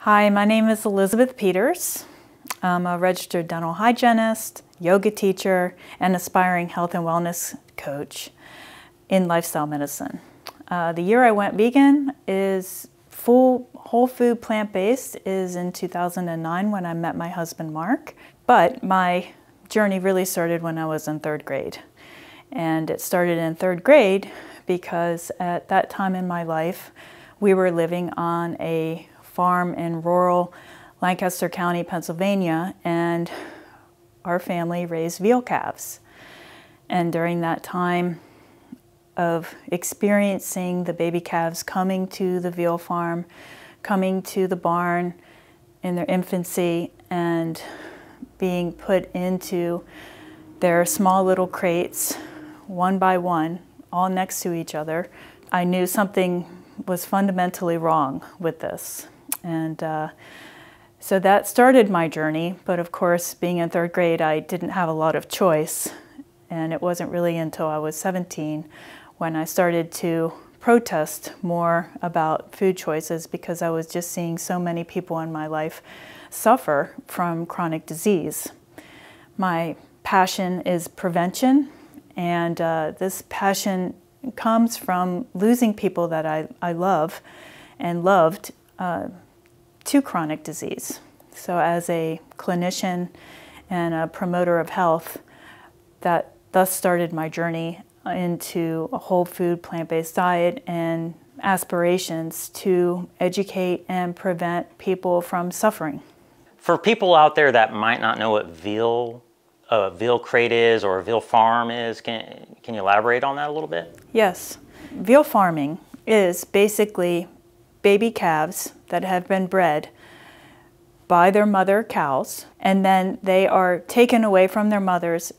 Hi, my name is Elizabeth Peters. I'm a registered dental hygienist, yoga teacher, and aspiring health and wellness coach in lifestyle medicine. The year I went vegan is full whole food plant-based is in 2009 when I met my husband Mark. But my journey really started when I was in third grade. And it started in third grade because at that time in my life, we were living on a farm in rural Lancaster County, Pennsylvania, and our family raised veal calves. And during that time of experiencing the baby calves coming to the veal farm, coming to the barn in their infancy, and being put into their small little crates, one by one, all next to each other, I knew something was fundamentally wrong with this. And so that started my journey, but of course, being in third grade, I didn't have a lot of choice. And it wasn't really until I was 17 when I started to protest more about food choices because I was just seeing so many people in my life suffer from chronic disease. My passion is prevention, and this passion comes from losing people that I love and loved to chronic disease. So as a clinician and a promoter of health, that thus started my journey into a whole food plant-based diet and aspirations to educate and prevent people from suffering. For people out there that might not know what a veal crate is or a veal farm is, can you elaborate on that a little bit? Yes. Veal farming is basically baby calves that have been bred by their mother cows, and then they are taken away from their mothers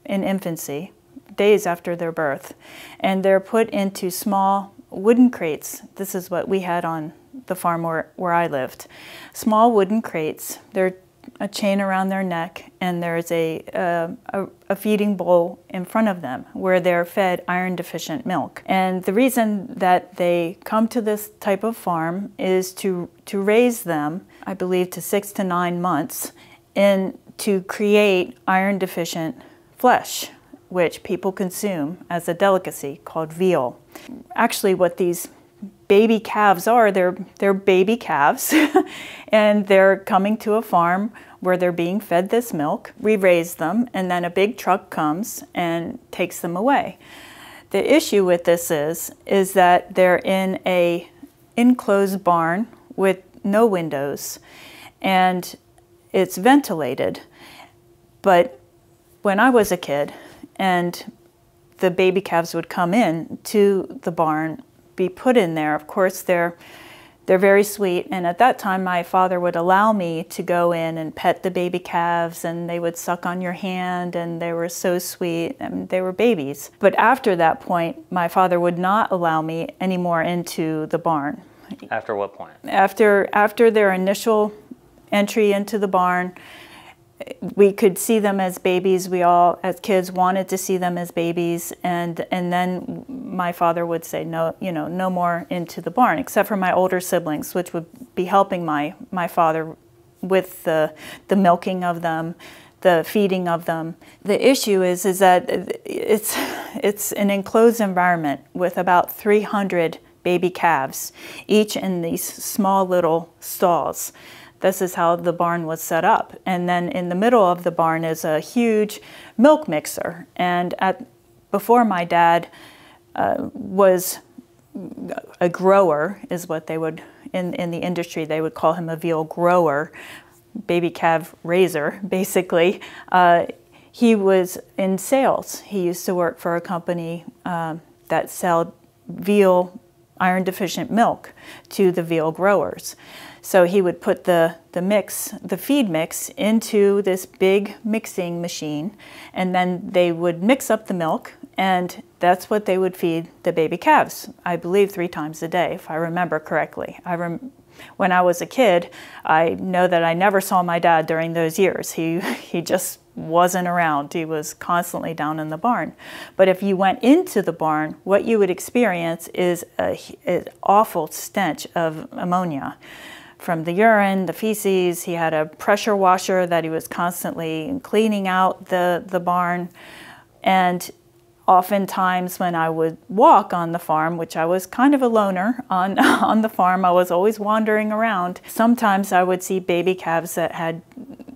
in infancy, days after their birth, and they're put into small wooden crates. This is what we had on the farm where I lived. Small wooden crates. They're a chain around their neck, and there's a feeding bowl in front of them where they're fed iron-deficient milk. And the reason that they come to this type of farm is to raise them, I believe, to 6 to 9 months, and to create iron-deficient flesh, which people consume as a delicacy called veal. Actually, what these baby calves are, they're baby calves and they're coming to a farm where they're being fed this milk. We raise them, and then a big truck comes and takes them away. The issue with this is that they're in a enclosed barn with no windows, and it's ventilated. But when I was a kid and the baby calves would come in to the barn, be put in there, of course they're very sweet, and at that time my father would allow me to go in and pet the baby calves, and they would suck on your hand, and they were so sweet, and they were babies. But after that point, my father would not allow me anymore into the barn. After what point? After their initial entry into the barn, we could see them as babies. We all, as kids, wanted to see them as babies, and then my father would say, no, no more into the barn, except for my older siblings, which would be helping my father with the milking of them, the feeding of them. The issue is that it's an enclosed environment with about 300 baby calves, each in these small little stalls. This is how the barn was set up. And then in the middle of the barn is a huge milk mixer. And before my dad was a grower, is what they would, in the industry, they would call him a veal grower, baby calf raiser, basically. He was in sales. He used to work for a company that sold veal iron-deficient milk to the veal growers. So he would put the feed mix into this big mixing machine, and then they would mix up the milk, and that's what they would feed the baby calves, I believe 3 times a day, if I remember correctly. When I was a kid, I know that I never saw my dad during those years. He just wasn't around. He was constantly down in the barn. But if you went into the barn, what you would experience is an awful stench of ammonia from the urine, the feces. He had a pressure washer that he was constantly cleaning out the barn. And oftentimes when I would walk on the farm, which I was kind of a loner on the farm, I was always wandering around. Sometimes I would see baby calves that had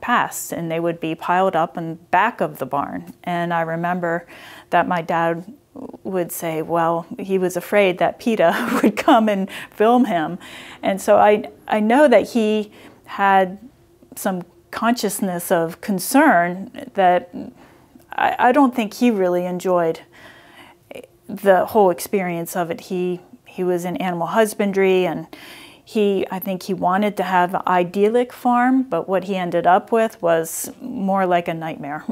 passed, and they would be piled up in the back of the barn. And I remember that my dad would say, well, he was afraid that PETA would come and film him. And so I know that he had some consciousness of concern that I don't think he really enjoyed the whole experience of it. He was in animal husbandry, and I think he wanted to have an idyllic farm, but what he ended up with was more like a nightmare.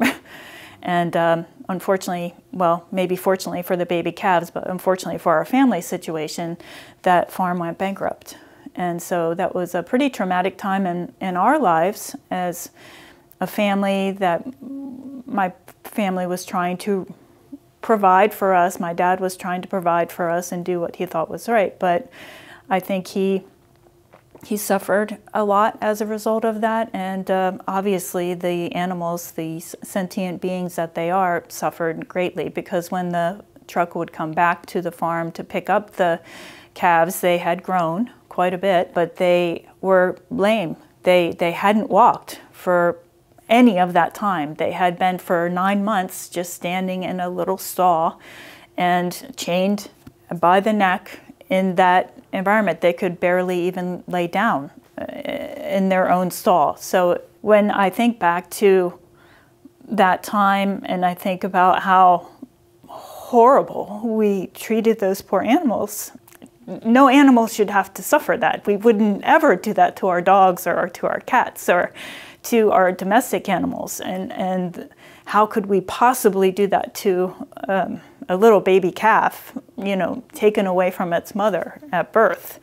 And unfortunately, well, maybe fortunately for the baby calves, but unfortunately for our family situation, that farm went bankrupt. And so that was a pretty traumatic time in our lives as a family that my family was trying to provide for us. My dad was trying to provide for us and do what he thought was right. But I think he suffered a lot as a result of that. And obviously the animals, the sentient beings that they are, suffered greatly, because when the truck would come back to the farm to pick up the calves, they had grown quite a bit, but they were lame. They hadn't walked for any of that time. They had been for 9 months just standing in a little stall and chained by the neck in that environment. They could barely even lay down in their own stall. So when I think back to that time and I think about how horrible we treated those poor animals, no animal should have to suffer that. We wouldn't ever do that to our dogs or to our cats or to our domestic animals. And how could we possibly do that to a little baby calf, you know, taken away from its mother at birth?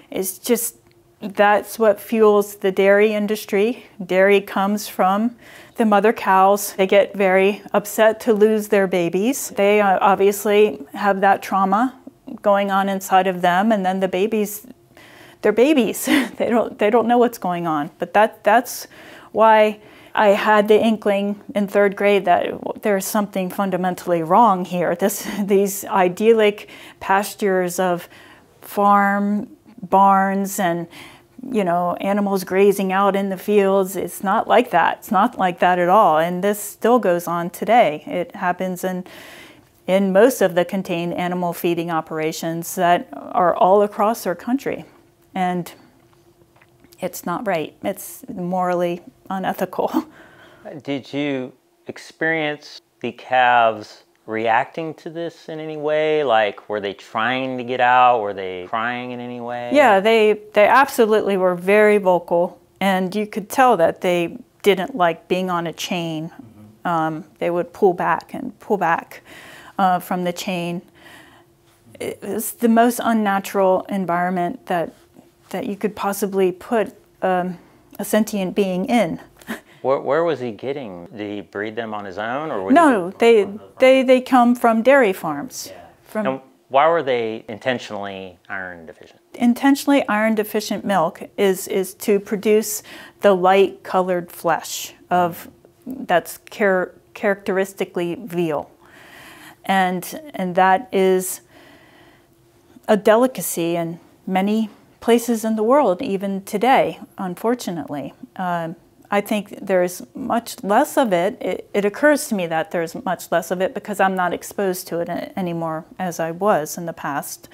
It's just, that's what fuels the dairy industry. Dairy comes from the mother cows. They get very upset to lose their babies. They obviously have that trauma going on inside of them, and then the babies, they're babies. they don't know what's going on. But that's why I had the inkling in 3rd grade that there's something fundamentally wrong here. These idyllic pastures of farm barns and, you know, animals grazing out in the fields, it's not like that. It's not like that at all. And this still goes on today. It happens in most of the contained animal feeding operations that are all across our country. And it's not right. It's morally unethical. Did you experience the calves reacting to this in any way? Like, were they trying to get out? Were they crying in any way? Yeah, they absolutely were very vocal, and you could tell that they didn't like being on a chain. They would pull back from the chain. It was the most unnatural environment that you could possibly put a sentient being in. Where was he getting? Did he breed them on his own, or no? They come from dairy farms. Yeah. And why were they intentionally iron deficient? Intentionally iron deficient milk is to produce the light colored flesh of that's characteristically veal, and that is a delicacy in many places in the world, even today, unfortunately. I think there's much less of it. It occurs to me that there's much less of it because I'm not exposed to it anymore as I was in the past,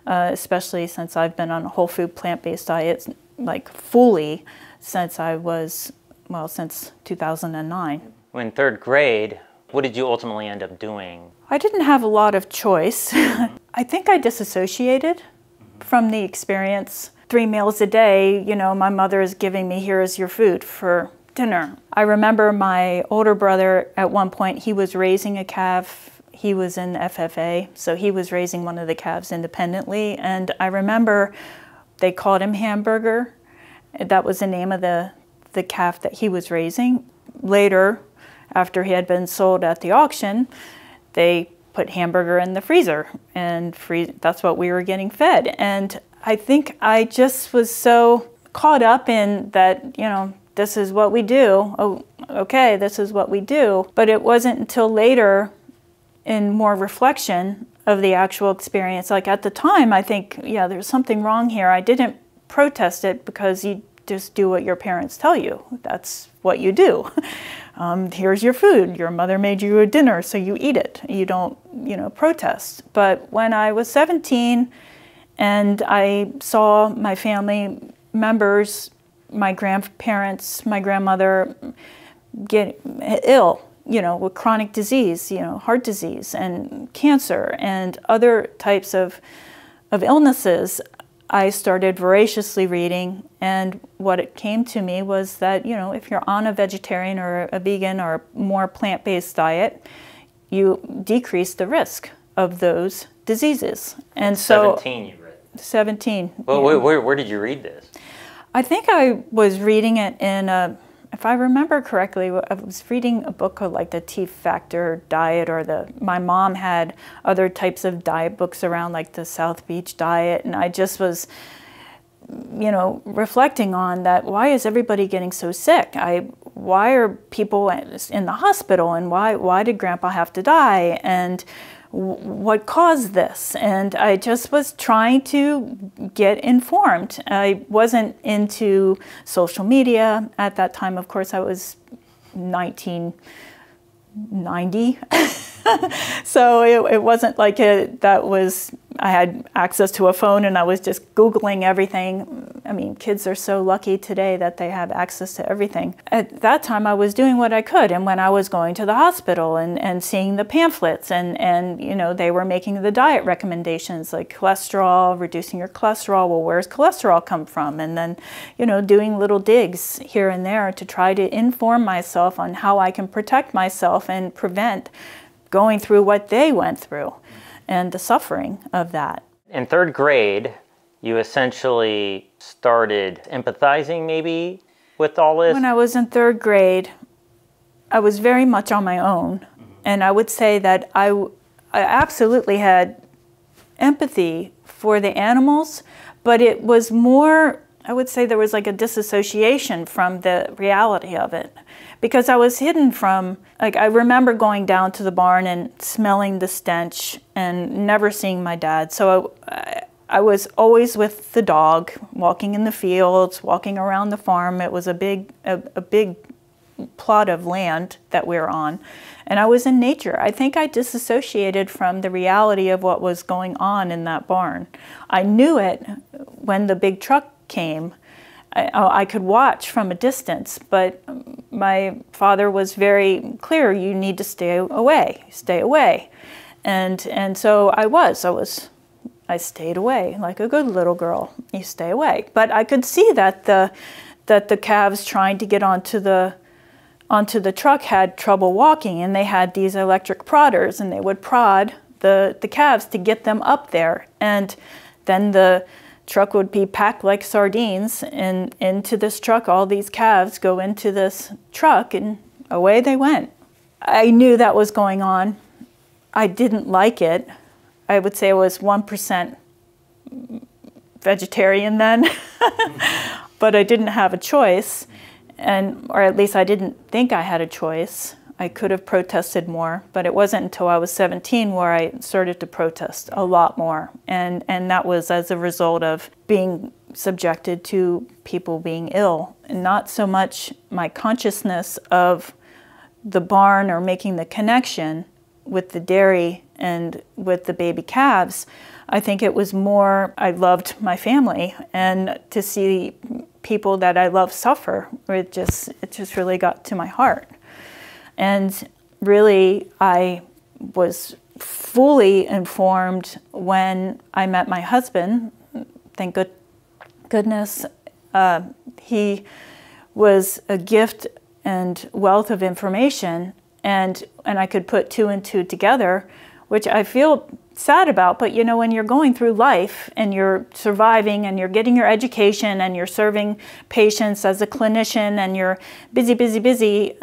especially since I've been on a whole food plant-based diet like fully since I was, well, since 2009. In 3rd grade, what did you ultimately end up doing? I didn't have a lot of choice. I think I disassociated from the experience. 3 meals a day, you know, my mother is giving me, here's your food for dinner. I remember my older brother at one point, he was raising a calf. He was in FFA, so he was raising one of the calves independently. And I remember they called him Hamburger. That was the name of the calf that he was raising. Later, after he had been sold at the auction, they put Hamburger in the freezer, and that's what we were getting fed. And I think I just was so caught up in that, this is what we do. Oh, okay, this is what we do. But it wasn't until later, in more reflection of the actual experience, like at the time, I think, yeah, there's something wrong here. I didn't protest it because you just do what your parents tell you. That's what you do. Here's your food. Your mother made you a dinner, so you eat it. You don't, protest. But when I was 17 and I saw my family members, my grandparents, my grandmother get ill, with chronic disease, heart disease and cancer and other types of illnesses, I started voraciously reading, and what it came to me was that, if you're on a vegetarian or a vegan or more plant-based diet, you decrease the risk of those diseases. And so 17 you read? 17. Well, where did you read this? I think I was reading it in if I remember correctly, I was reading a book called like the T Factor diet, or my mom had other types of diet books around, like the South Beach diet, and I just was, reflecting on that. Why is everybody getting so sick? Why are people in the hospital, and why did Grandpa have to die? And what caused this? And I just was trying to get informed. I wasn't into social media at that time. Of course, I was 1990. So it wasn't like I had access to a phone and I was just Googling everything. I mean, kids are so lucky today that they have access to everything. At that time, I was doing what I could. And when I was going to the hospital and seeing the pamphlets and they were making the diet recommendations, like cholesterol, reducing your cholesterol. Well, where's cholesterol come from? And then, doing little digs here and there to try to inform myself on how I can protect myself and prevent going through what they went through and the suffering of that. In third grade, you essentially started empathizing maybe with all this? When I was in third grade, I was very much on my own. And I would say that I absolutely had empathy for the animals, but it was more, I would say there was like a disassociation from the reality of it. Because I was hidden from, I remember going down to the barn and smelling the stench and never seeing my dad. So I was always with the dog, walking in the fields, walking around the farm. It was a big plot of land that we were on. And I was in nature. I think I disassociated from the reality of what was going on in that barn. I knew it when the big truck came. I could watch from a distance, but my father was very clear, you need to stay away. And so I stayed away like a good little girl. You stay away. But I could see that the calves trying to get onto the truck had trouble walking, and they had these electric prodders, and they would prod the calves to get them up there. And then the truck would be packed like sardines, and into this truck, all these calves go into this truck, and away they went. I knew that was going on. I didn't like it. I would say I was 1% vegetarian then, but I didn't have a choice, or at least I didn't think I had a choice. I could have protested more, but it wasn't until I was 17 where I started to protest a lot more. And that was as a result of being subjected to people being ill. And not so much my consciousness of the barn or making the connection with the dairy and with the baby calves. I think it was more, I loved my family, and to see people that I love suffer, it just really got to my heart. And really, I was fully informed when I met my husband. Thank goodness. He was a gift and wealth of information, and I could put two and two together, which I feel sad about. But when you're going through life and you're surviving and you're getting your education and you're serving patients as a clinician and you're busy,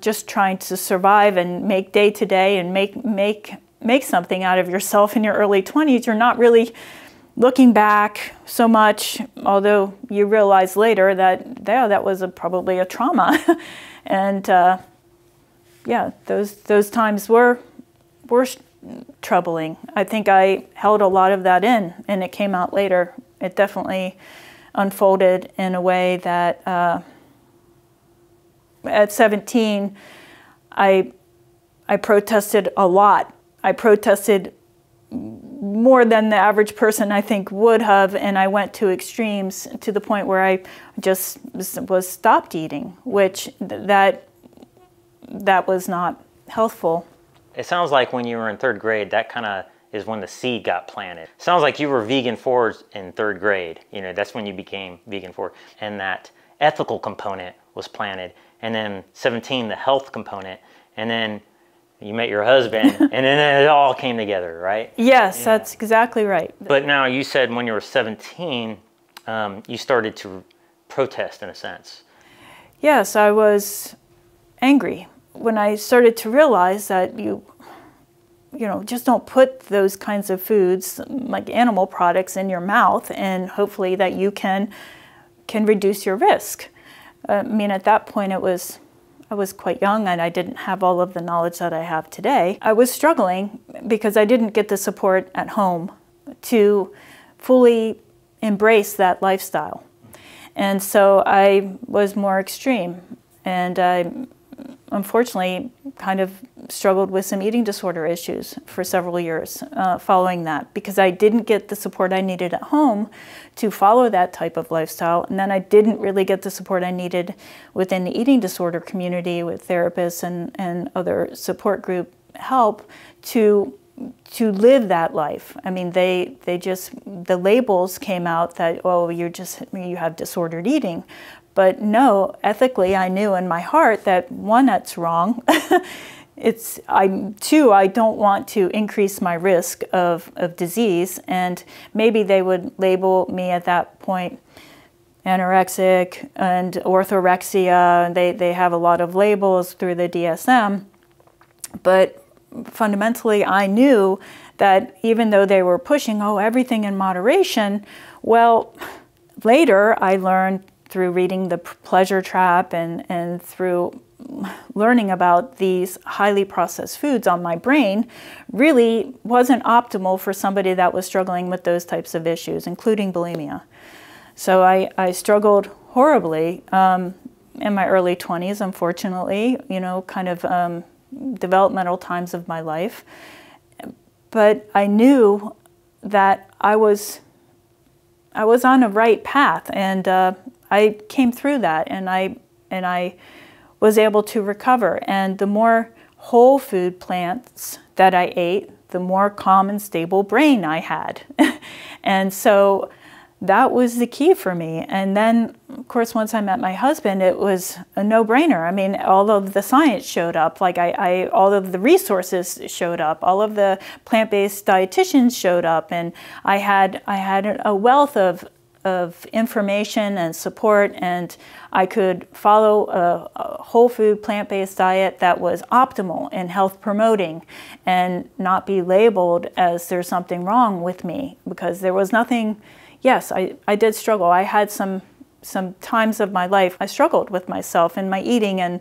just trying to survive and make day to day and make something out of yourself in your early 20s, you're not really looking back so much, although you realize later that yeah, that was probably a trauma. And yeah, those times were troubling. I think I held a lot of that in, and it came out later. It definitely unfolded in a way that at 17, I protested a lot. I protested more than the average person, I think, would have, and I went to extremes to the point where I just was stopped eating, which that was not healthful. It sounds like when you were in third grade, that kind of is when the seed got planted. Sounds like you were vegan forward in third grade. You know, that's when you became vegan forward, and that ethical component was planted. And then 17, the health component, and then you met your husband, and then it all came together, right? Yes, yeah. That's exactly right. But now you said when you were 17, you started to protest in a sense. Yes, I was angry when I started to realize that you know, just don't put those kinds of foods like animal products in your mouth, and hopefully that you can reduce your risk. I mean, at that point I was quite young, and I didn't have all of the knowledge that I have today. I was struggling because I didn't get the support at home to fully embrace that lifestyle. And so I was more extreme, and I unfortunately kind of struggled with some eating disorder issues for several years following that, because I didn't get the support I needed at home to follow that type of lifestyle, and then I didn't really get the support I needed within the eating disorder community with therapists and other support group help to live that life. I mean, the labels came out that, oh, you have disordered eating. But no, ethically, I knew in my heart that, one, that's wrong. Two, I don't want to increase my risk of disease, and maybe they would label me at that point anorexic and orthorexia. They have a lot of labels through the DSM, but fundamentally, I knew that even though they were pushing, oh, everything in moderation, well, later I learned through reading The Pleasure Trap and through learning about these highly processed foods on my brain really wasn't optimal for somebody that was struggling with those types of issues, including bulimia. So I struggled horribly in my early 20s, unfortunately, you know, kind of developmental times of my life. But I knew that I was on a right path, and I came through that, and I was able to recover. And the more whole food plants that I ate, the more calm and stable brain I had. And so that was the key for me. And then, of course, once I met my husband, it was a no-brainer. I mean, all of the science showed up, like all of the resources showed up, all of the plant-based dietitians showed up, and I had a wealth of information and support, and I could follow a whole food plant-based diet that was optimal and health promoting, and not be labeled as there's something wrong with me, because there was nothing. Yes, I did struggle. I had some times of my life I struggled with myself and my eating,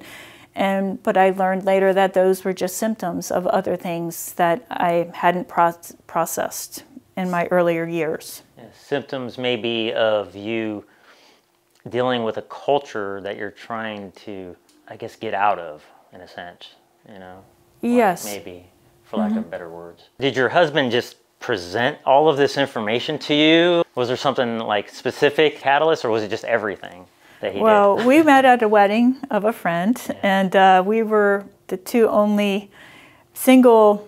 but I learned later that those were just symptoms of other things that I hadn't processed in my earlier years. Yeah, symptoms maybe of you dealing with a culture that you're trying to, I guess, get out of, in a sense, you know? Yes. Maybe, for lack of better words. Did your husband just present all of this information to you? Was there something like specific catalyst, or was it just everything that he did? Well, we met at a wedding of a friend, and we were the two only single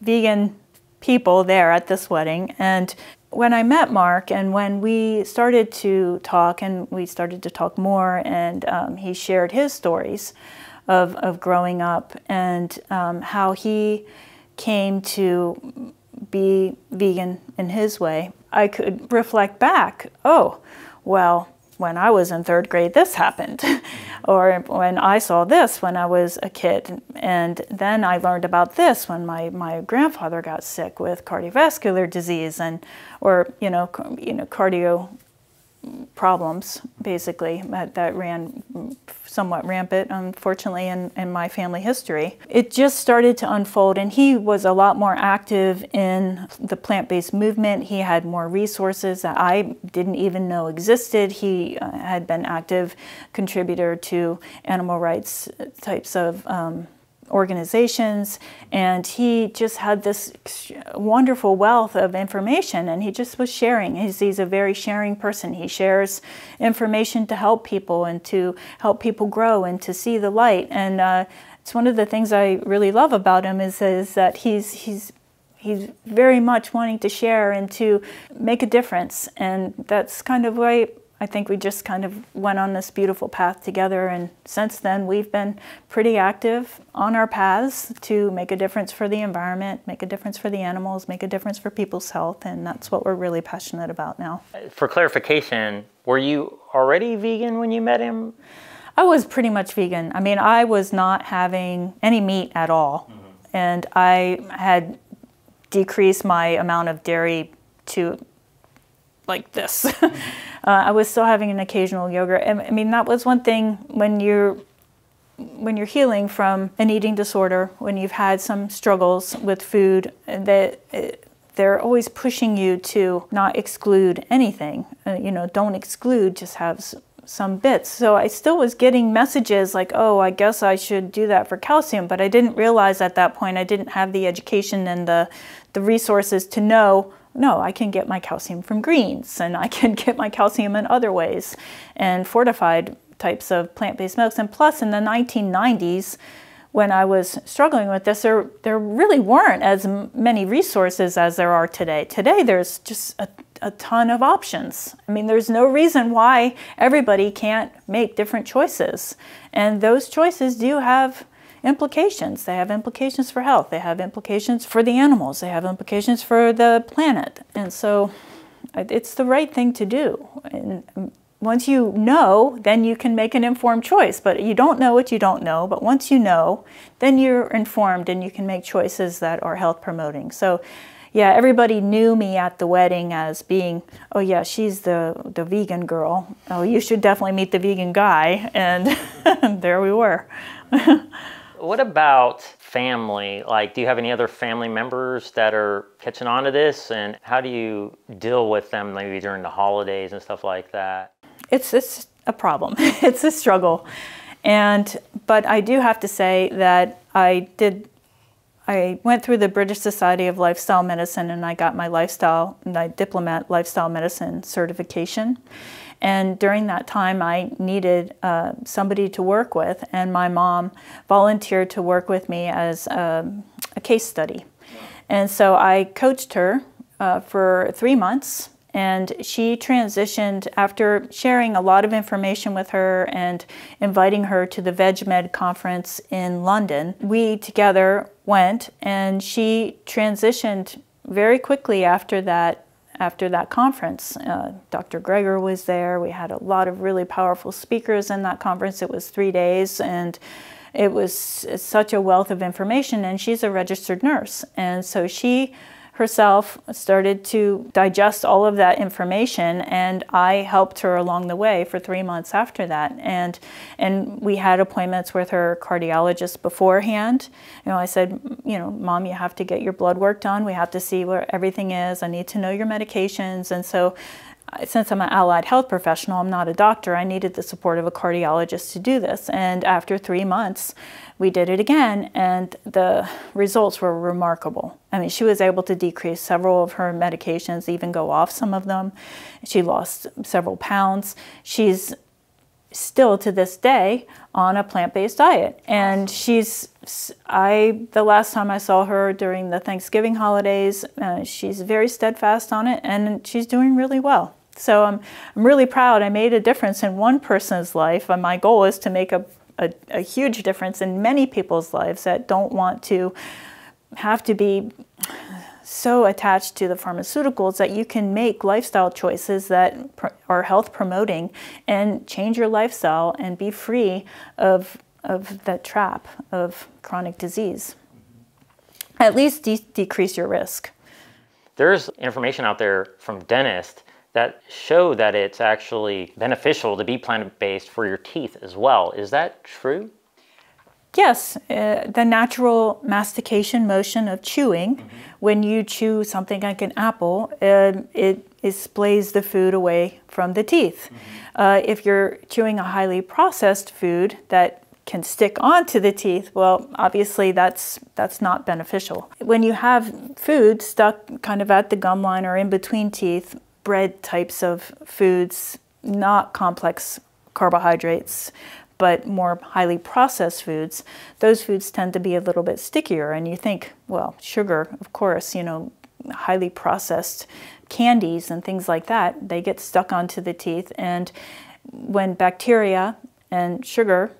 vegan people there at this wedding. And when I met Mark, and when we started to talk, and we started to talk more, and he shared his stories of growing up, and how he came to be vegan in his way, I could reflect back, oh, well, when I was in third grade, this happened. Or when I saw this when I was a kid. And then I learned about this when my grandfather got sick with cardiovascular disease or cardio problems, basically, that ran somewhat rampant, unfortunately, in my family history. It just started to unfold, and he was a lot more active in the plant-based movement. He had more resources that I didn't even know existed. He had been active contributor to animal rights types of organizations, and he just had this wonderful wealth of information, and he just was sharing. He's a very sharing person. He shares information to help people and to help people grow and to see the light. And it's one of the things I really love about him is that he's very much wanting to share and to make a difference, and that's kind of why I think we just kind of went on this beautiful path together, and since then we've been pretty active on our paths to make a difference for the environment, make a difference for the animals, make a difference for people's health, and that's what we're really passionate about now. For clarification, were you already vegan when you met him? I was pretty much vegan. I mean, I was not having any meat at all, and I had decreased my amount of dairy to like this. I was still having an occasional yogurt. I mean, that was one thing when you're healing from an eating disorder, when you've had some struggles with food, that they're always pushing you to not exclude anything. Don't exclude, just have some bits. So I still was getting messages like, oh, I guess I should do that for calcium, but I didn't realize at that point I didn't have the education and the resources to know, no, I can get my calcium from greens, and I can get my calcium in other ways, and fortified types of plant-based milks. And plus, in the 1990s, when I was struggling with this, there really weren't as many resources as there are today. Today, there's just a ton of options. I mean, there's no reason why everybody can't make different choices. And those choices do have implications. They have implications for health. They have implications for the animals. They have implications for the planet. And so it's the right thing to do. And once you know, then you can make an informed choice. But you don't know what you don't know. But once you know, then you're informed and you can make choices that are health promoting. So yeah, everybody knew me at the wedding as being, oh yeah, she's the vegan girl. Oh, you should definitely meet the vegan guy. And there we were. What about family? Like, do you have any other family members that are catching on to this? And how do you deal with them maybe during the holidays and stuff like that? It's a problem. It's a struggle. But I do have to say that I went through the British Society of Lifestyle Medicine, and I got my Diplomat Lifestyle Medicine certification. And during that time, I needed somebody to work with, and my mom volunteered to work with me as a case study. And so I coached her for 3 months, and she transitioned after sharing a lot of information with her and inviting her to the VegMed conference in London. We together went, and she transitioned very quickly after that conference. Dr. Greger was there. We had a lot of really powerful speakers in that conference. It was 3 days, and it was such a wealth of information, and she's a registered nurse. And so she herself started to digest all of that information, and I helped her along the way for 3 months after that. And we had appointments with her cardiologist beforehand. I said, Mom, you have to get your blood work done. We have to see where everything is. I need to know your medications. And so since I'm an allied health professional, I'm not a doctor, I needed the support of a cardiologist to do this. And after 3 months, we did it again, and the results were remarkable. I mean, she was able to decrease several of her medications, even go off some of them. She lost several pounds. She's still to this day on a plant-based diet. And the last time I saw her during the Thanksgiving holidays, she's very steadfast on it, and she's doing really well. So I'm really proud. I made a difference in one person's life, and my goal is to make a huge difference in many people's lives that don't want to have to be so attached to the pharmaceuticals, that you can make lifestyle choices that are health promoting, and change your lifestyle and be free of that trap of chronic disease. At least decrease your risk. There's information out there from dentists that show that it's actually beneficial to be plant-based for your teeth as well. Is that true? Yes, the natural mastication motion of chewing, when you chew something like an apple, it displays the food away from the teeth. If you're chewing a highly processed food that can stick onto the teeth, well, obviously that's not beneficial. When you have food stuck kind of at the gum line or in between teeth, bread types of foods, not complex carbohydrates, but more highly processed foods, those foods tend to be a little bit stickier. And you think, well, sugar, of course, you know, highly processed candies and things like that, they get stuck onto the teeth. And when bacteria and sugar,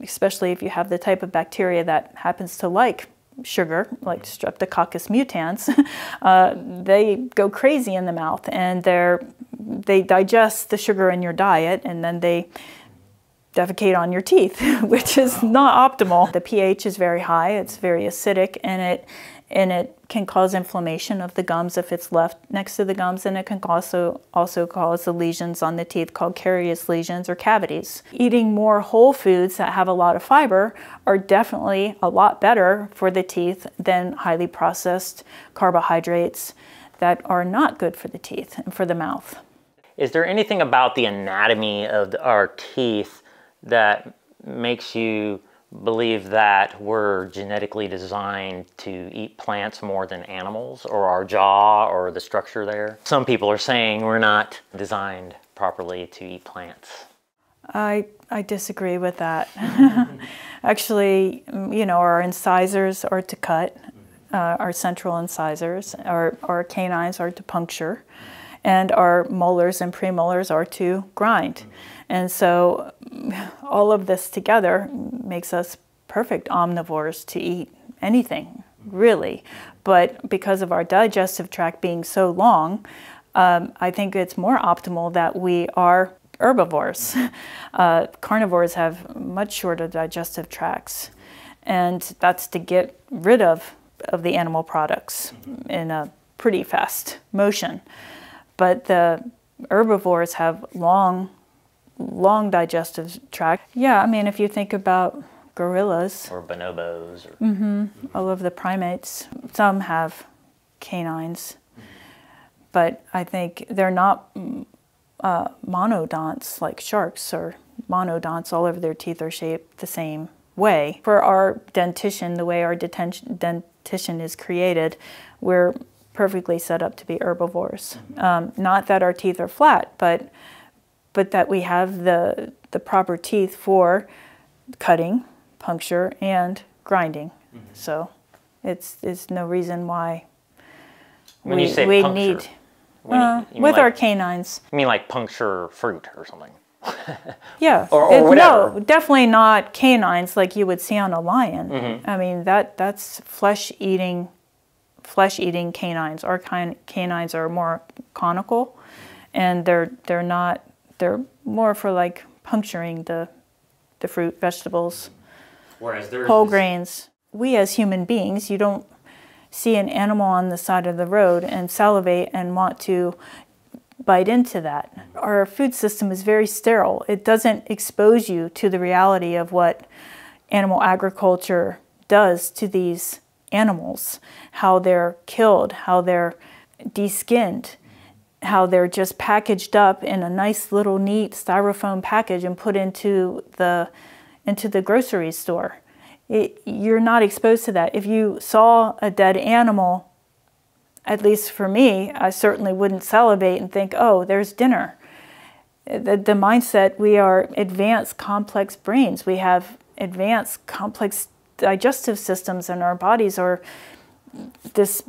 especially if you have the type of bacteria that happens to like sugar, like Streptococcus mutans, they go crazy in the mouth, and they digest the sugar in your diet, and then they defecate on your teeth, which is not optimal. The pH is very high, it's very acidic, and it can cause inflammation of the gums if it's left next to the gums, and it can also cause the lesions on the teeth called carious lesions or cavities. Eating more whole foods that have a lot of fiber are definitely a lot better for the teeth than highly processed carbohydrates that are not good for the teeth and for the mouth. Is there anything about the anatomy of our teeth that makes you believe that we're genetically designed to eat plants more than animals, or our jaw or the structure there? Some people are saying we're not designed properly to eat plants. I disagree with that. Actually, you know, our incisors are to cut, our central incisors, our canines are to puncture, and our molars and premolars are to grind. And so all of this together makes us perfect omnivores to eat anything, really. But because of our digestive tract being so long, I think it's more optimal that we are herbivores. Carnivores have much shorter digestive tracts, and that's to get rid of the animal products in a pretty fast motion. But the herbivores have long digestive tract. Yeah, I mean, if you think about gorillas. Or bonobos. Or... all of the primates, some have canines, but I think they're not monodonts like sharks, or monodonts. All of their teeth are shaped the same way. For our dentition, the way our dentition is created, we're perfectly set up to be herbivores. Not that our teeth are flat, but that we have the proper teeth for cutting, puncture, and grinding. So it's no reason why when you say we puncture, need with our canines. You mean like puncture fruit or something? Yeah, or whatever. No, definitely not canines like you would see on a lion. I mean, that's flesh-eating canines. Our canines are more conical, and they're more for like puncturing the fruit, vegetables, whereas whole grains. We as human beings, you don't see an animal on the side of the road and salivate and want to bite into that. Our food system is very sterile. It doesn't expose you to the reality of what animal agriculture does to these animals, how they're killed, how they're de-skinned, how they're just packaged up in a nice little neat styrofoam package and put into the grocery store. You're not exposed to that. If you saw a dead animal, at least for me, I certainly wouldn't salivate and think, oh, there's dinner. The mindset, we are advanced complex brains. We have advanced complex digestive systems, and our bodies are this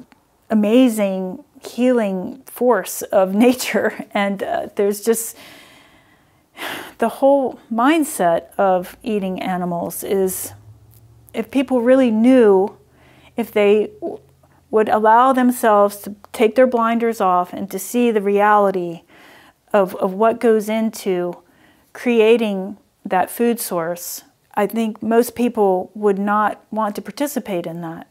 amazing healing force of nature. And there's just the whole mindset of eating animals is, if people really knew, if they would allow themselves to take their blinders off and to see the reality of what goes into creating that food source, I think most people would not want to participate in that.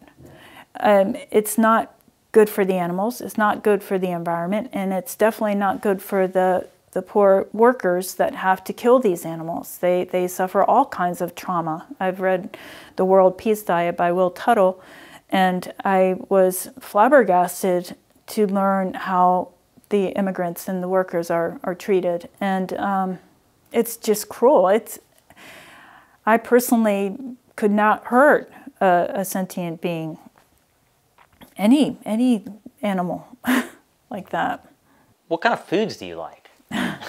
It's not good for the animals, it's not good for the environment, and it's definitely not good for the poor workers that have to kill these animals. They suffer all kinds of trauma. I've read The World Peace Diet by Will Tuttle, and I was flabbergasted to learn how the immigrants and the workers are treated. And it's just cruel. I personally could not hurt a sentient being, any animal like that. What kind of foods do you like?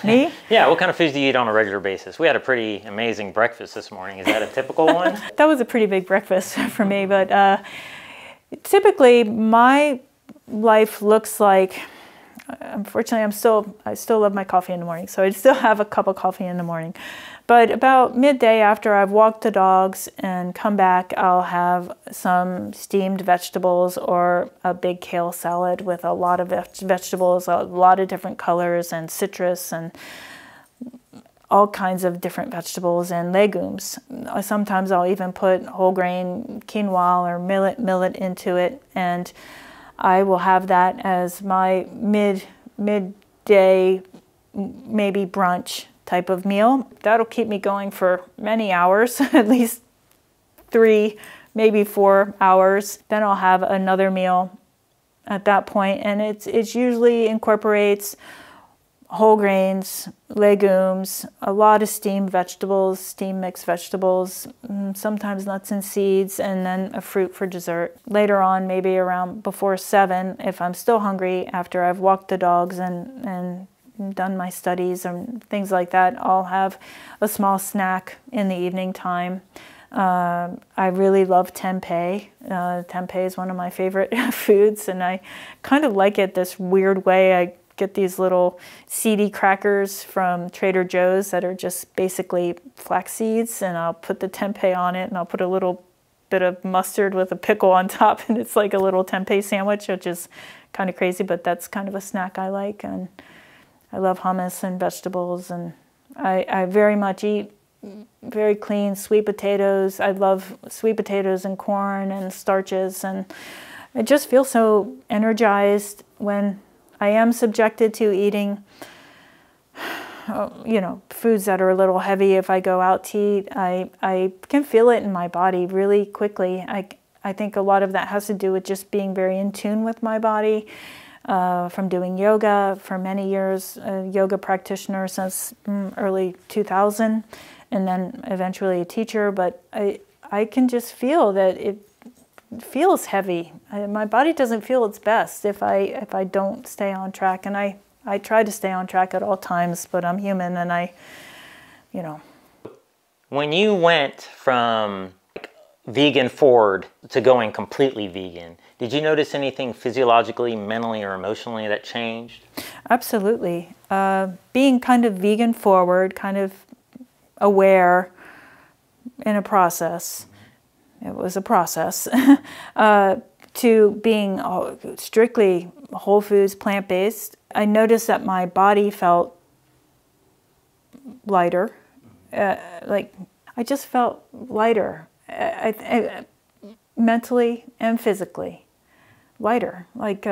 Me? Yeah, what kind of foods do you eat on a regular basis? We had a pretty amazing breakfast this morning. Is that a typical one? That was a pretty big breakfast for me, but typically my life looks like, unfortunately, I still love my coffee in the morning, so I still have a cup of coffee in the morning. But about midday, after I've walked the dogs and come back, I'll have some steamed vegetables or a big kale salad with a lot of vegetables, a lot of different colors and citrus and all kinds of different vegetables and legumes. Sometimes I'll even put whole grain quinoa or millet into it, and I will have that as my midday, maybe brunch type of meal. That'll keep me going for many hours, at least 3, maybe 4 hours. Then I'll have another meal at that point, and it usually incorporates whole grains, legumes, a lot of steamed vegetables, steamed mixed vegetables, sometimes nuts and seeds, and then a fruit for dessert. Later on, maybe around before 7, if I'm still hungry after I've walked the dogs and done my studies and things like that, I'll have a small snack in the evening time. I really love tempeh. Tempeh is one of my favorite foods, and I kind of like it this weird way. I get these little seedy crackers from Trader Joe's that are just basically flax seeds, and I'll put the tempeh on it, and I'll put a little bit of mustard with a pickle on top, and it's like a little tempeh sandwich, which is kind of crazy, but that's kind of a snack I like. And I love hummus and vegetables, and I very much eat very clean sweet potatoes. I love sweet potatoes and corn and starches, and I just feel so energized when I am subjected to eating, foods that are a little heavy. If I go out to eat, I can feel it in my body really quickly. I think a lot of that has to do with just being very in tune with my body. From doing yoga for many years, a yoga practitioner since early 2000, and then eventually a teacher, but I can just feel that it feels heavy. My body doesn't feel its best if I don't stay on track, and I try to stay on track at all times, but I'm human, and When you went from vegan forward to going completely vegan, did you notice anything physiologically, mentally, or emotionally that changed? Absolutely. Being kind of vegan forward, kind of aware in a process, it was a process, to being strictly whole foods, plant-based, I noticed that my body felt lighter. I just felt lighter. I mentally and physically lighter. I've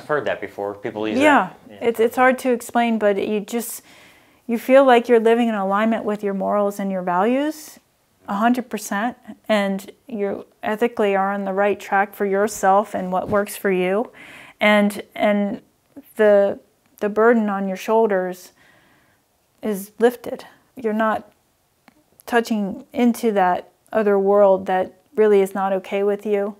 heard that before. People use that. Yeah. It's hard to explain, but you feel like you're living in alignment with your morals and your values 100%, and you ethically are on the right track for yourself and what works for you, and the burden on your shoulders is lifted. You're not touching into that other world that really is not okay with you.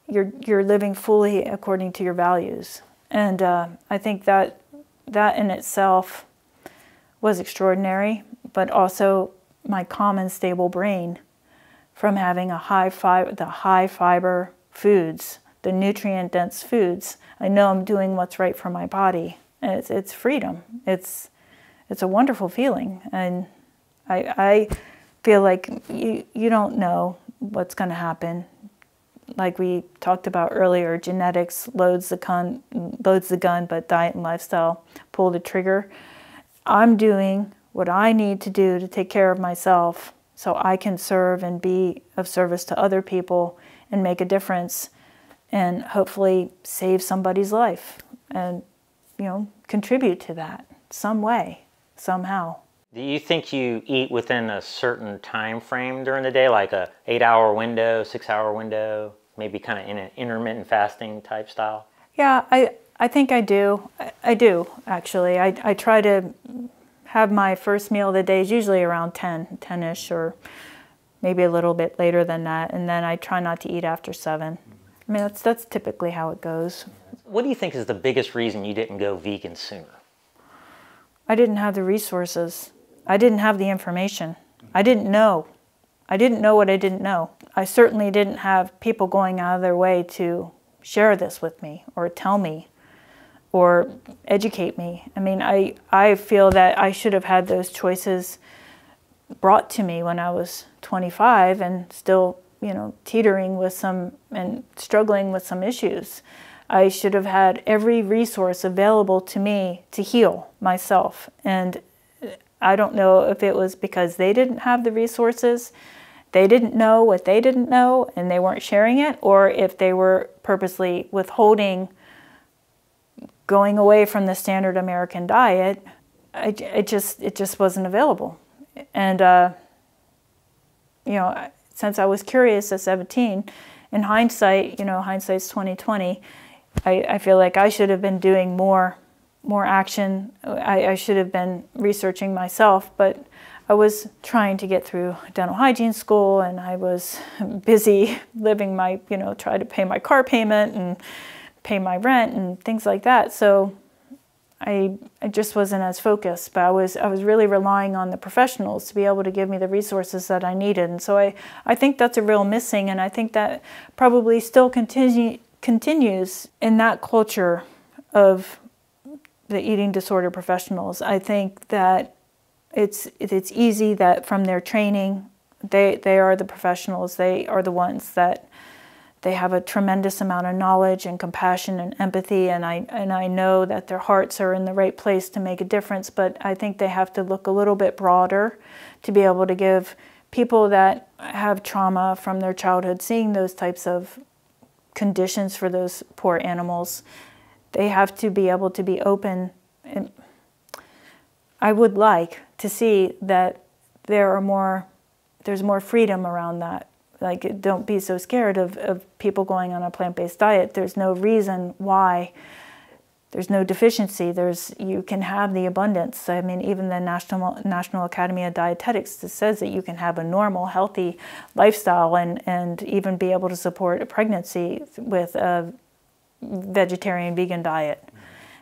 You're living fully according to your values, and I think that in itself was extraordinary, but also my calm and stable brain from having the high fiber foods, the nutrient dense foods. I know I'm doing what's right for my body, and it's freedom. It's a wonderful feeling, and I feel like you don't know what's going to happen. like we talked about earlier, genetics loads the gun, but diet and lifestyle pull the trigger. I'm doing what I need to do to take care of myself so I can serve and be of service to other people and make a difference and hopefully save somebody's life and, you know, contribute to that some way, somehow. Do you think you eat within a certain time frame during the day, like a 8-hour window, 6-hour window, maybe kind of in an intermittent fasting type style? Yeah, I think I do. I do, actually. I try to have my first meal of the day is usually around 10-ish, or maybe a little bit later than that, and then I try not to eat after 7. I mean, that's typically how it goes. What do you think is the biggest reason you didn't go vegan sooner? I didn't have the resources. I didn't have the information. I didn't know. I didn't know what I didn't know. I certainly didn't have people going out of their way to share this with me or tell me or educate me. I mean, I feel that I should have had those choices brought to me when I was 25 and still, you know, teetering with some and struggling with some issues. I should have had every resource available to me to heal myself. And I don't know if it was because they didn't have the resources, they didn't know what they didn't know and they weren't sharing it, or if they were purposely withholding going away from the standard American diet. It just wasn't available. And you know, since I was curious at 17, in hindsight, you know, hindsight's 20/20, I feel like I should have been doing more action. I should have been researching myself, but I was trying to get through dental hygiene school, and I was busy living my, you know, try to pay my car payment and pay my rent and things like that. So I just wasn't as focused, but I was really relying on the professionals to be able to give me the resources that I needed. And so I think that's a real missing, and I think that probably still continues in that culture of the eating disorder professionals. I think that it's easy that from their training, they are the professionals, they are the ones that they have a tremendous amount of knowledge and compassion and empathy, and I know that their hearts are in the right place to make a difference, but I think they have to look a little bit broader to be able to give people that have trauma from their childhood, seeing those types of conditions for those poor animals, they have to be able to be open. And I would like to see that there's more freedom around that. Like, don't be so scared of people going on a plant-based diet. There's no reason why. There's no deficiency. You can have the abundance. I mean, even the National Academy of Dietetics says that you can have a normal, healthy lifestyle and even be able to support a pregnancy with a vegetarian, vegan diet.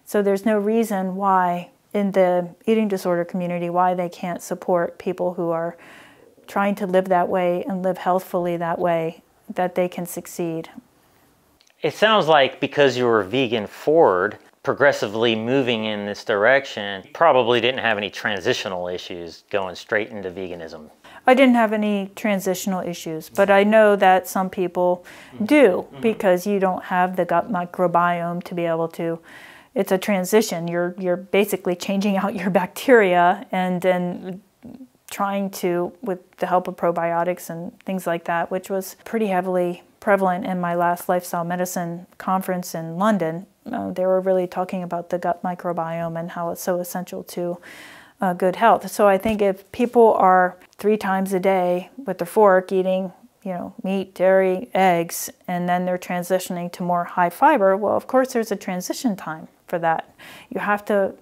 So there's no reason why in the eating disorder community why they can't support people who are trying to live that way and live healthfully that way, that they can succeed. It sounds like because you were vegan forward, progressively moving in this direction, probably didn't have any transitional issues going straight into veganism. I didn't have any transitional issues, but I know that some people do, because you don't have the gut microbiome to be able to. It's a transition. You're basically changing out your bacteria and then trying to, with the help of probiotics and things like that, which was pretty heavily prevalent in my last lifestyle medicine conference in London. They were really talking about the gut microbiome and how it's so essential to good health. So I think if people are 3 times a day with a fork eating, you know, meat, dairy, eggs, and then they're transitioning to more high fiber, well, of course there's a transition time for that. You have to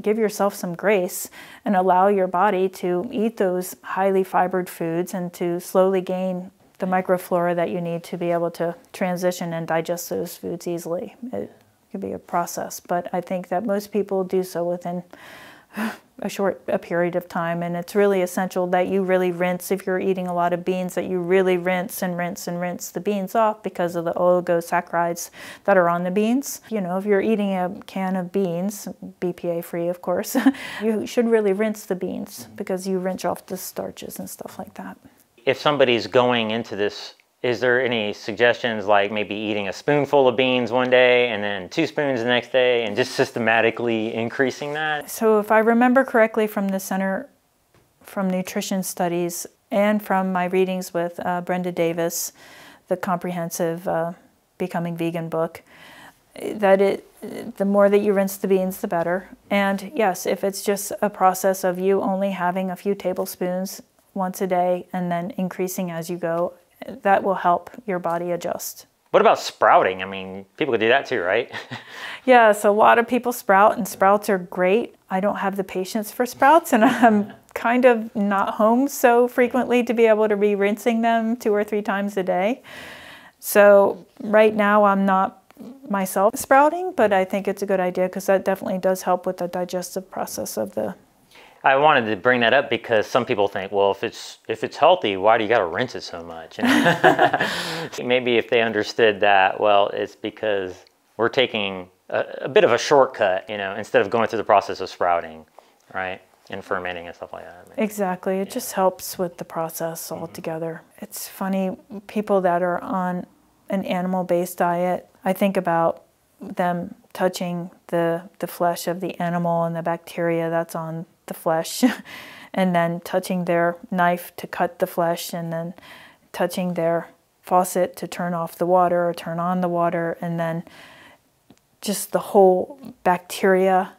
give yourself some grace and allow your body to eat those highly fibered foods and to slowly gain the microflora that you need to be able to transition and digest those foods easily. It could be a process, but I think that most people do so within a period of time, and it's really essential that you really rinse, if you're eating a lot of beans, that you really rinse and rinse and rinse the beans off because of the oligosaccharides that are on the beans. You know, if you're eating a can of beans, BPA free of course, you should really rinse the beans because you rinse off the starches and stuff like that. If somebody's going into this Is there any suggestions like maybe eating a spoonful of beans one day and then 2 spoons the next day and just systematically increasing that? So if I remember correctly from the Center from Nutrition Studies and from my readings with Brenda Davis, the comprehensive Becoming Vegan book, that the more that you rinse the beans, the better. And yes, if it's just a process of you only having a few tablespoons once a day and then increasing as you go, that will help your body adjust. What about sprouting? I mean, people could do that too, right? Yeah, so a lot of people sprout, and sprouts are great. I don't have the patience for sprouts, and I'm kind of not home so frequently to be able to be rinsing them 2 or 3 times a day. So right now I'm not myself sprouting, but I think it's a good idea because that definitely does help with the digestive process of the... I wanted to bring that up because some people think, well, if it's healthy, why do you got to rinse it so much? You know? Maybe if they understood that, well, it's because we're taking a bit of a shortcut, you know, instead of going through the process of sprouting, right, and fermenting and stuff like that. Exactly. It just helps with the process altogether. It's funny, people that are on an animal-based diet, I think about them touching the flesh of the animal and the bacteria that's on the flesh, and then touching their knife to cut the flesh, and then touching their faucet to turn off the water or turn on the water, and then just the whole bacteria,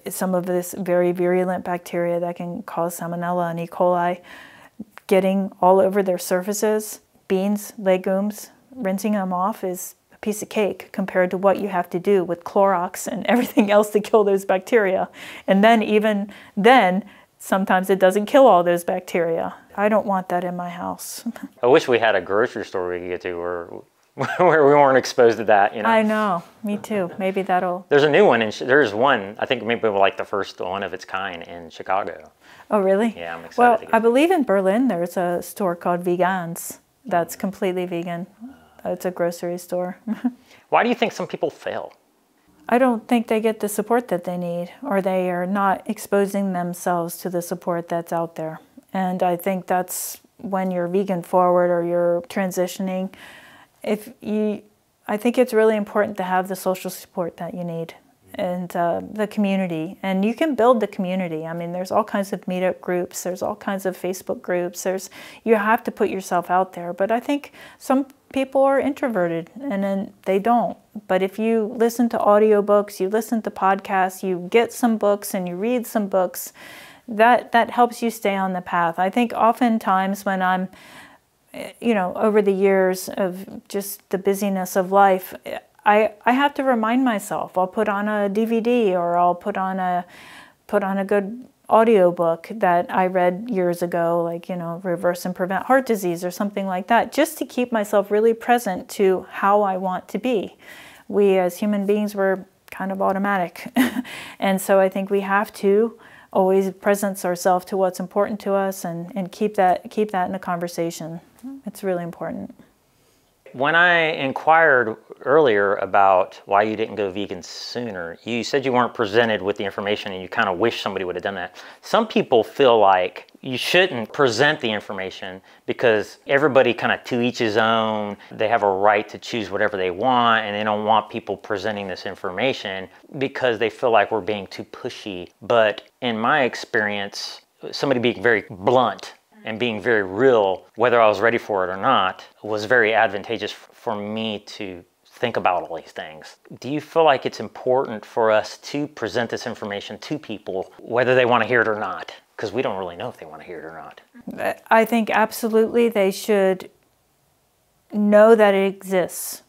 some of this very virulent bacteria that can cause Salmonella and E. coli, getting all over their surfaces. Beans, legumes, rinsing them off is a piece of cake compared to what you have to do with Clorox and everything else to kill those bacteria. And then even then, sometimes it doesn't kill all those bacteria. I don't want that in my house. I wish we had a grocery store we could get to where we weren't exposed to that, you know. I know, me too. Maybe that'll... There's a new one, there's one, I think maybe like the first one of its kind in Chicago. Oh, really? Yeah, I'm excited Well, to get I believe in Berlin there's a store called Vegan's that's completely vegan. It's a grocery store. Why do you think some people fail? I don't think they get the support that they need, or they are not exposing themselves to the support that's out there. And I think that's when you're vegan forward or you're transitioning. I think it's really important to have the social support that you need and the community. And you can build the community. I mean, there's all kinds of meetup groups. There's all kinds of Facebook groups. You have to put yourself out there. But I think some people are introverted and then they don't. But if you listen to audiobooks, you listen to podcasts, you get some books and you read some books, that helps you stay on the path. I think oftentimes when I'm, you know, over the years of just the busyness of life, I have to remind myself. I'll put on a DVD or I'll put on a good audiobook that I read years ago, like, you know, Reverse and Prevent Heart Disease or something like that, just to keep myself really present to how I want to be. We as human beings, we're kind of automatic. And so I think we have to always presence ourselves to what's important to us and keep that in a conversation. It's really important. When I inquired earlier about why you didn't go vegan sooner, you said you weren't presented with the information and you kind of wish somebody would have done that. Some people feel like you shouldn't present the information because everybody kind of to each his own. They have a right to choose whatever they want, and they don't want people presenting this information because they feel like we're being too pushy. But in my experience, somebody being very blunt and being very real, whether I was ready for it or not, was very advantageous for me to think about all these things. Do you feel like it's important for us to present this information to people, whether they want to hear it or not? Because we don't really know if they want to hear it or not. I think absolutely they should know that it exists,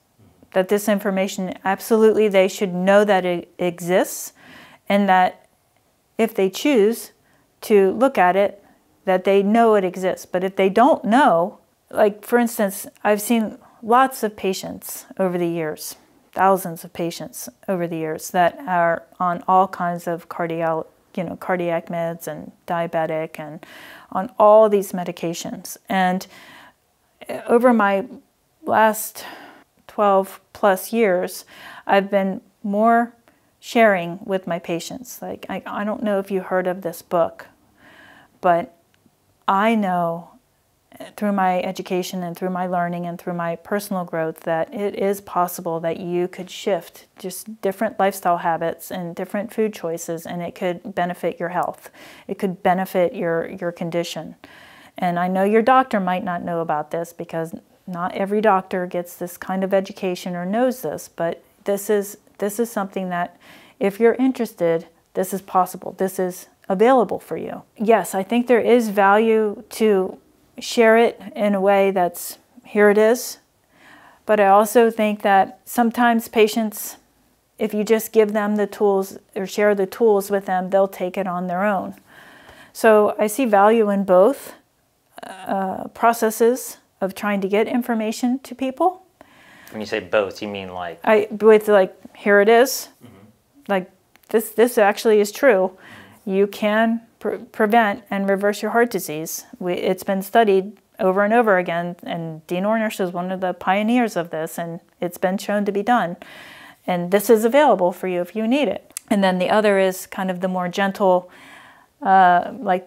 that this information, absolutely they should know that it exists, and that if they choose to look at it, that they know it exists. But if they don't know, like for instance, I've seen lots of patients over the years, thousands of patients over the years that are on all kinds of cardiac meds and diabetic and on all these medications. And over my last 12 plus years, I've been more sharing with my patients. Like, I don't know if you heard of this book, but I know through my education and through my learning and through my personal growth that it is possible that you could shift just different lifestyle habits and different food choices, and it could benefit your health. It could benefit your condition. And I know your doctor might not know about this because not every doctor gets this kind of education or knows this, but this is something that if you're interested, this is possible. This is available for you. Yes, I think there is value to share it in a way that's, here it is. But I also think that sometimes patients, if you just give them the tools or share the tools with them, they'll take it on their own. So I see value in both processes of trying to get information to people. When you say both, you mean like? With like, here it is. Like this actually is true. You can prevent and reverse your heart disease. It's been studied over and over again, and Dean Ornish is one of the pioneers of this, and it's been shown to be done. And this is available for you if you need it. And then the other is kind of the more gentle, like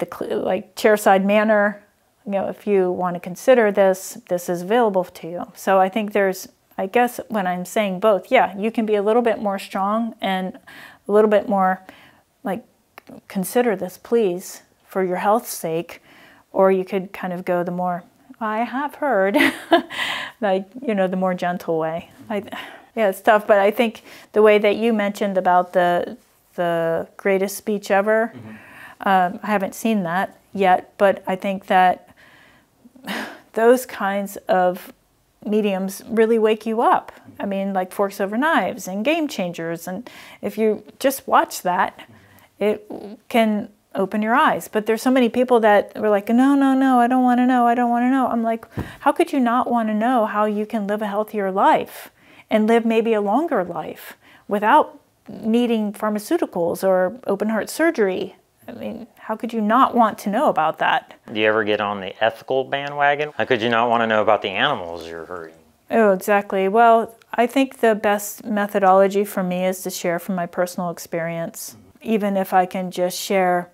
chairside manner. You know, if you want to consider this, this is available to you. So I think there's, I guess when I'm saying both, yeah, you can be a little bit more strong and a little bit more like, consider this, please, for your health's sake. Or you could kind of go the more, I have heard, like, you know, the more gentle way. Yeah, it's tough, but I think the way that you mentioned about the greatest speech ever, I haven't seen that yet, but I think that those kinds of mediums really wake you up. I mean, like Forks Over Knives and Game Changers, and if you just watch that, it can open your eyes. But there's so many people that were like, no, I don't want to know, I don't want to know. I'm like, how could you not want to know how you can live a healthier life and live maybe a longer life without needing pharmaceuticals or open heart surgery? I mean, how could you not want to know about that? Do you ever get on the ethical bandwagon? How could you not want to know about the animals you're hurting? Oh, exactly. Well, I think the best methodology for me is to share from my personal experience. Even if I can just share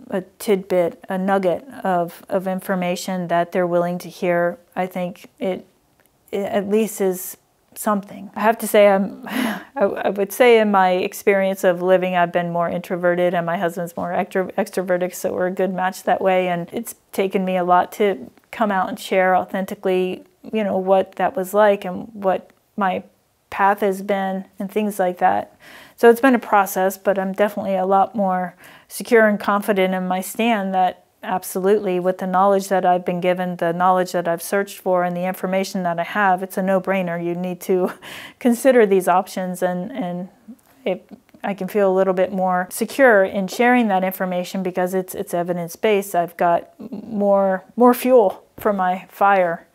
a tidbit, a nugget of information that they're willing to hear, I think it at least is something. I have to say, I would say in my experience of living, I've been more introverted and my husband's more extroverted, so we're a good match that way. And it's taken me a lot to come out and share authentically, you know, what that was like and what my path has been and things like that. So it's been a process, but I'm definitely a lot more secure and confident in my stand that absolutely, with the knowledge that I've been given, the knowledge that I've searched for, and the information that I have, it's a no-brainer. You need to consider these options, and I can feel a little bit more secure in sharing that information because it's evidence-based. I've got more fuel for my fire.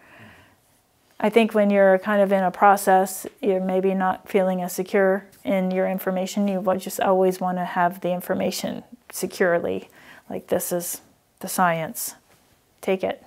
I think when you're kind of in a process, you're maybe not feeling as secure in your information. You just always want to have the information securely. Like, this is the science. Take it.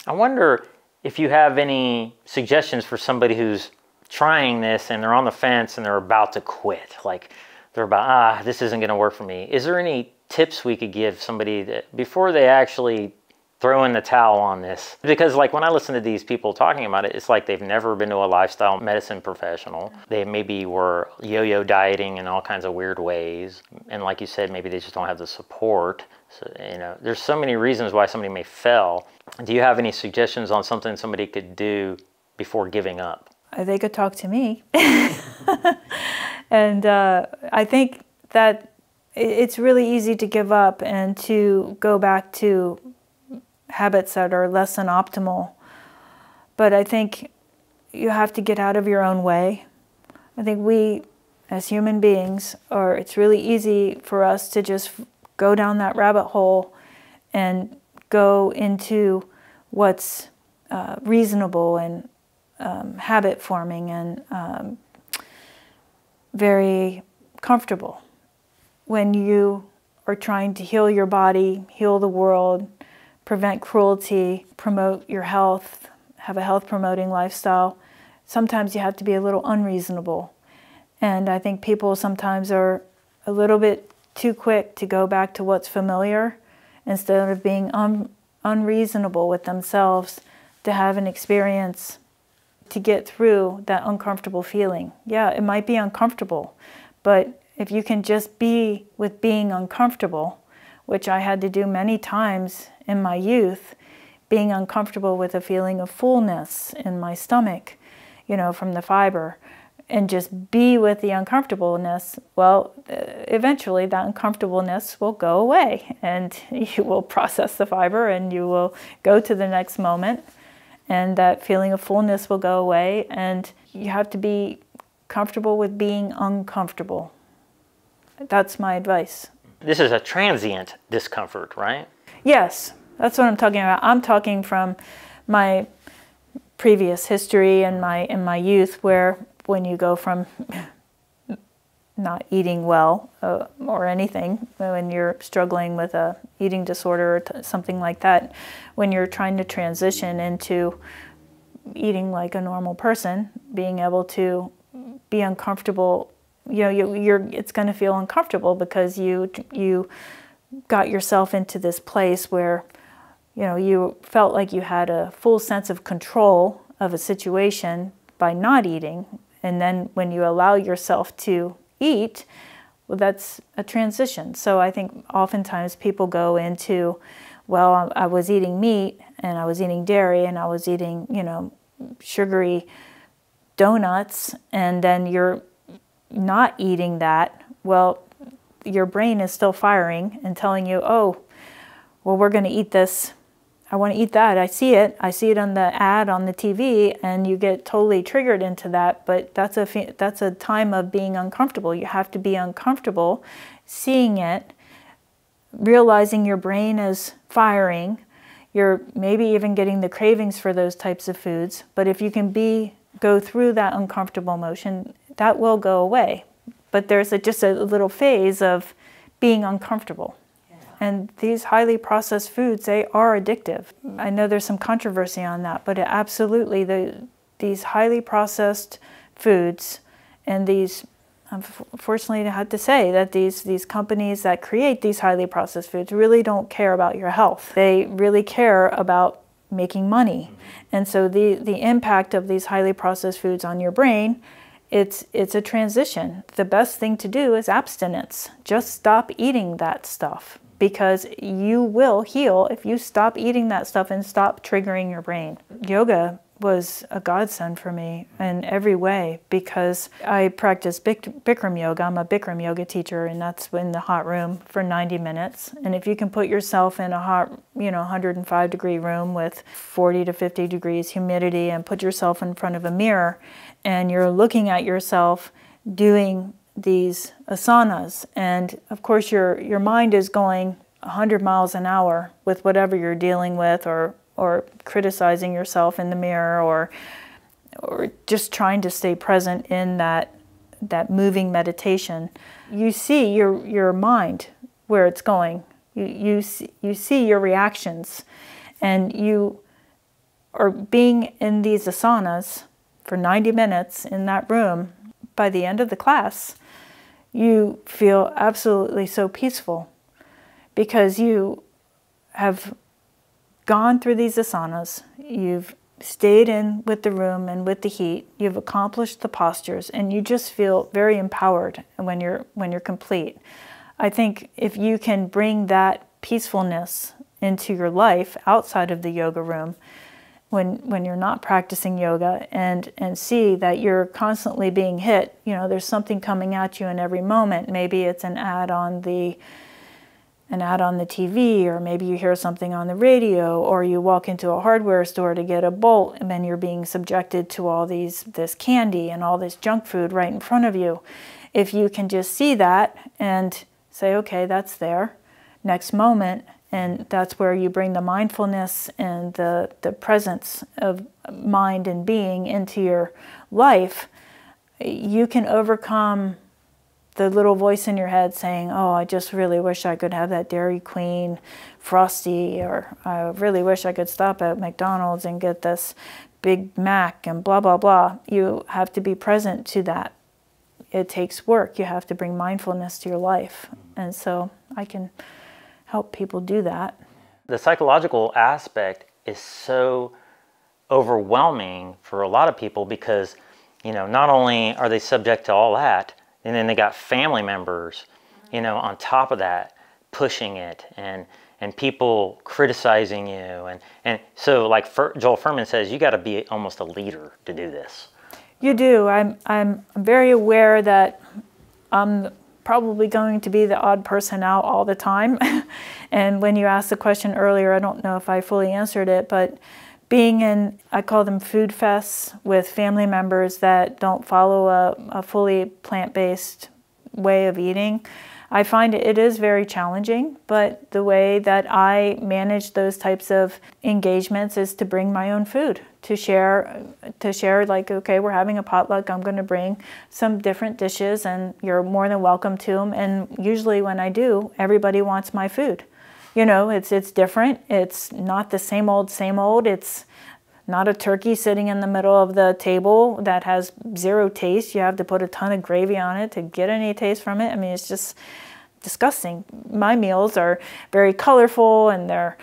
I wonder if you have any suggestions for somebody who's trying this and they're on the fence and they're about to quit. Like, they're about, this isn't going to work for me. Is there any tips we could give somebody that before they actually throw in the towel on this? Because like when I listen to these people talking about it, it's like they've never been to a lifestyle medicine professional. They maybe were yo-yo dieting in all kinds of weird ways. And like you said, maybe they just don't have the support. So, you know, there's so many reasons why somebody may fail. Do you have any suggestions on something somebody could do before giving up? They could talk to me. And I think that it's really easy to give up and to go back to habits that are less than optimal. But I think you have to get out of your own way. I think we, as human beings, it's really easy for us to just go down that rabbit hole and go into what's reasonable and habit forming and very comfortable. When you are trying to heal your body, heal the world, prevent cruelty, promote your health, have a health-promoting lifestyle, sometimes you have to be a little unreasonable. And I think people sometimes are a little bit too quick to go back to what's familiar instead of being unreasonable with themselves to have an experience to get through that uncomfortable feeling. Yeah, it might be uncomfortable, but if you can just be with being uncomfortable, which I had to do many times in my youth, being uncomfortable with a feeling of fullness in my stomach, you know, from the fiber, and just be with the uncomfortableness, well, eventually that uncomfortableness will go away and you will process the fiber and you will go to the next moment and that feeling of fullness will go away, and you have to be comfortable with being uncomfortable. That's my advice. This is a transient discomfort, right? Yes, that's what I'm talking about. I'm talking from my previous history and in my youth, where when you go from not eating well or anything, when you're struggling with a eating disorder or something like that, when you're trying to transition into eating like a normal person, being able to be uncomfortable, you know, it's going to feel uncomfortable because you got yourself into this place where, you know, you felt like you had a full sense of control of a situation by not eating. And then when you allow yourself to eat, well, that's a transition. So I think oftentimes people go into, well, I was eating meat and I was eating dairy and I was eating, you know, sugary donuts, and then you're not eating that. Well, your brain is still firing and telling you, oh, well, we're going to eat this. I want to eat that. I see it on the ad on the TV, and you get totally triggered into that. But that's a time of being uncomfortable. You have to be uncomfortable seeing it, realizing your brain is firing. You're maybe even getting the cravings for those types of foods. But if you can go through that uncomfortable emotion, that will go away. But there's just a little phase of being uncomfortable. And these highly processed foods, they are addictive. I know there's some controversy on that, but absolutely, these highly processed foods and these, unfortunately, I had to say that these companies that create these highly processed foods really don't care about your health. They really care about making money. And so the impact of these highly processed foods on your brain, it's a transition. The best thing to do is abstinence. Just stop eating that stuff, because you will heal if you stop eating that stuff and stop triggering your brain. Yoga was a godsend for me in every way, because I practice Bikram yoga. I'm a Bikram yoga teacher, and that's in the hot room for 90 minutes. And if you can put yourself in a hot, 105-degree room with 40 to 50 degrees humidity, and put yourself in front of a mirror, and you're looking at yourself doing these asanas, and of course your mind is going 100 miles an hour with whatever you're dealing with, or criticizing yourself in the mirror, or just trying to stay present in that moving meditation. You see your mind where it's going. You see your reactions, and you are being in these asanas for 90 minutes in that room. By the end of the class, you feel absolutely so peaceful, because you have gone through these asanas, you've stayed in with the room and with the heat, you've accomplished the postures, and you just feel very empowered when you're complete. I think if you can bring that peacefulness into your life outside of the yoga room, when you're not practicing yoga, and see that you're constantly being hit, there's something coming at you in every moment. Maybe it's an ad on the TV, or maybe you hear something on the radio, or you walk into a hardware store to get a bolt, and then you're being subjected to all this candy and all this junk food right in front of you. If you can just see that and say, okay, that's there, next moment, and that's where you bring the mindfulness and the presence of mind and being into your life, you can overcome the little voice in your head saying, oh, I just really wish I could have that Dairy Queen Frosty, or I really wish I could stop at McDonald's and get this Big Mac and blah, blah, blah. You have to be present to that. It takes work. You have to bring mindfulness to your life. And so I can help people do that. The psychological aspect is so overwhelming for a lot of people because, you know, not only are they subject to all that, and then they got family members, you know, on top of that, pushing it, and people criticizing you, and so like Joel Fuhrman says, you got to be almost a leader to do this. You do. I'm very aware that I'm probably going to be the odd person out all the time. And when you asked the question earlier, I don't know if I fully answered it, but being in, I call them food fests with family members that don't follow a fully plant-based way of eating, I find it is very challenging, but the way that I manage those types of engagements is to bring my own food, to share like, okay, we're having a potluck, I'm going to bring some different dishes and you're more than welcome to them. And usually when I do, everybody wants my food. You know, it's different. It's not the same old, it's not a turkey sitting in the middle of the table that has zero taste. You have to put a ton of gravy on it to get any taste from it. I mean, it's just disgusting. My meals are very colorful and they're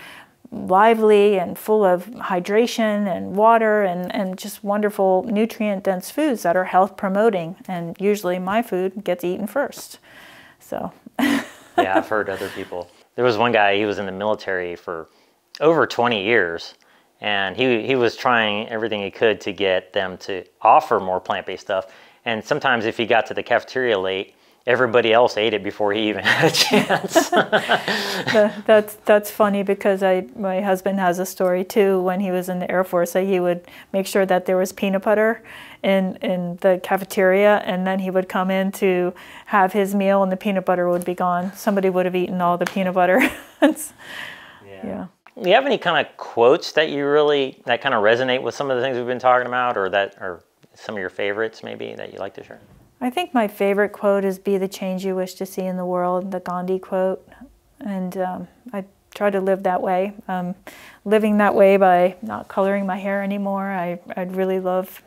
lively and full of hydration and water and just wonderful nutrient-dense foods that are health promoting. And usually my food gets eaten first. So. Yeah, I've heard other people. There was one guy, he was in the military for over 20 years. And he was trying everything he could to get them to offer more plant-based stuff. And sometimes if he got to the cafeteria late, everybody else ate it before he even had a chance. That's funny because my husband has a story too. When he was in the Air Force, that he would make sure that there was peanut butter in the cafeteria, and then he would come in to have his meal and the peanut butter would be gone. Somebody would have eaten all the peanut butter. Yeah. Do you have any kind of quotes that that kind of resonate with some of the things we've been talking about, or that are some of your favorites maybe that you like to share? I think my favorite quote is "Be the change you wish to see in the world," the Gandhi quote. And I try to live that way. Living that way by not coloring my hair anymore. I'd really love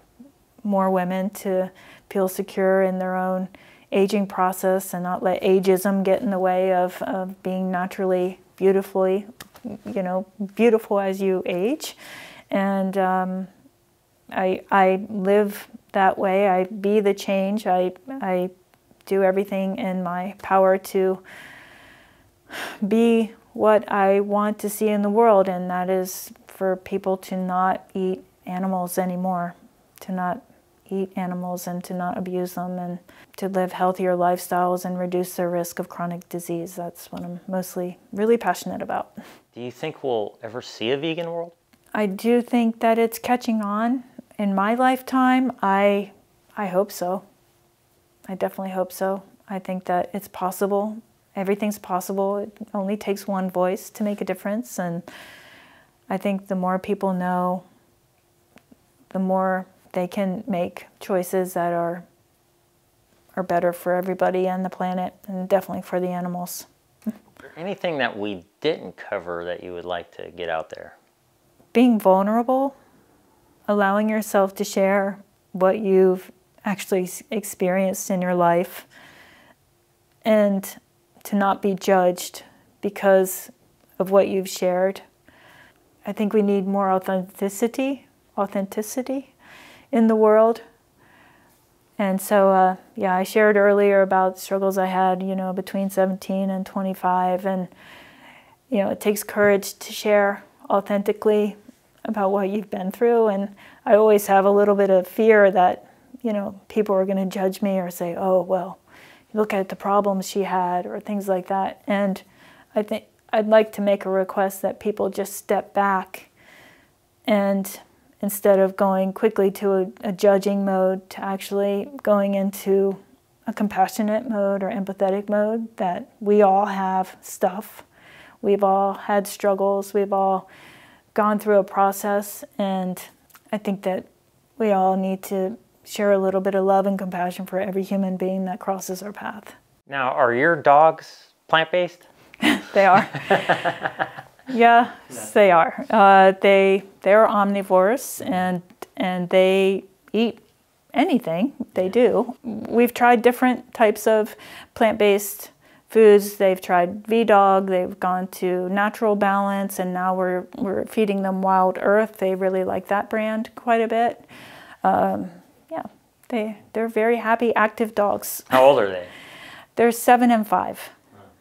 more women to feel secure in their own aging process and not let ageism get in the way of being naturally beautiful as you age. And I live that way. I be the change. I do everything in my power to be what I want to see in the world, and that is for people to not eat animals anymore, to not eat animals and to not abuse them, and to live healthier lifestyles and reduce their risk of chronic disease. That's what I'm mostly really passionate about. Do you think we'll ever see a vegan world? I do think that it's catching on. In my lifetime, I hope so. I definitely hope so. I think that it's possible. Everything's possible. It only takes one voice to make a difference. And I think the more people know, the more they can make choices that are better for everybody and the planet, and definitely for the animals. Is there anything that we didn't cover that you would like to get out there? Being vulnerable, allowing yourself to share what you've actually experienced in your life, and to not be judged because of what you've shared. I think we need more authenticity in the world. And so, yeah, I shared earlier about struggles I had, between 17 and 25. And, it takes courage to share authentically about what you've been through. And I always have a little bit of fear that, people are going to judge me or say, oh, well, look at the problems she had, or things like that. And I think I'd like to make a request that people just step back, and instead of going quickly to a judging mode, to actually going into a compassionate mode or empathetic mode, that we all have stuff. We've all had struggles. We've all gone through a process. And I think that we all need to share a little bit of love and compassion for every human being that crosses our path. Now, are your dogs plant-based? They are. Yes, they are. They're omnivores, and they eat anything. They do. We've tried different types of plant-based foods. They've tried V-Dog, they've gone to Natural Balance, and now we're feeding them Wild Earth. They really like that brand quite a bit. Yeah, they're very happy, active dogs. How old are they? They're 7 and 5.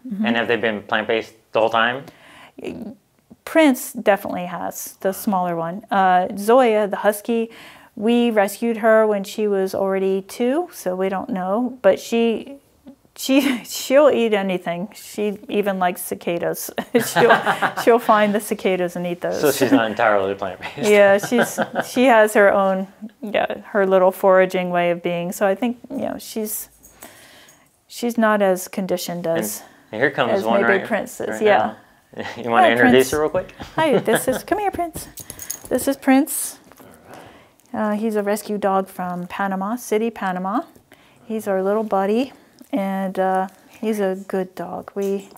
Mm-hmm. And have they been plant-based the whole time? Prince definitely has, the smaller one. Zoya, the husky, we rescued her when she was already 2, so we don't know. But she'll eat anything. She even likes cicadas. she'll find the cicadas and eat those. So she's not entirely plant-based. Yeah, she has her own, her little foraging way of being. So I think, she's not as conditioned as here comes as one maybe Prince is. Right Yeah. Now. You want to introduce her real quick? Hi, come here, Prince. This is Prince. He's a rescue dog from Panama City, Panama. He's our little buddy, and he's a good dog. We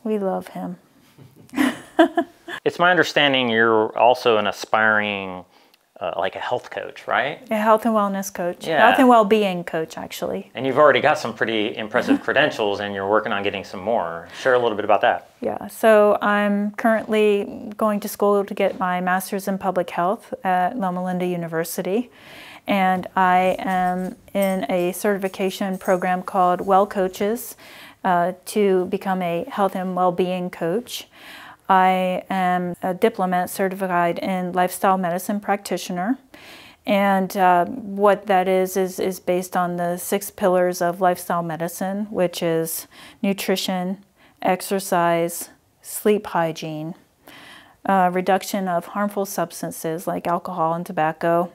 love him. It's my understanding you're also an aspiring, like a health coach, right? A health and wellness coach. Yeah. Health and well-being coach, actually. And you've already got some pretty impressive credentials, and you're working on getting some more. Share a little bit about that. Yeah, so I'm currently going to school to get my master's in public health at Loma Linda University. And I am in a certification program called Well Coaches to become a health and well-being coach. I am a diplomat certified in lifestyle medicine practitioner. And what that is based on the 6 pillars of lifestyle medicine, which is nutrition, exercise, sleep hygiene, reduction of harmful substances like alcohol and tobacco,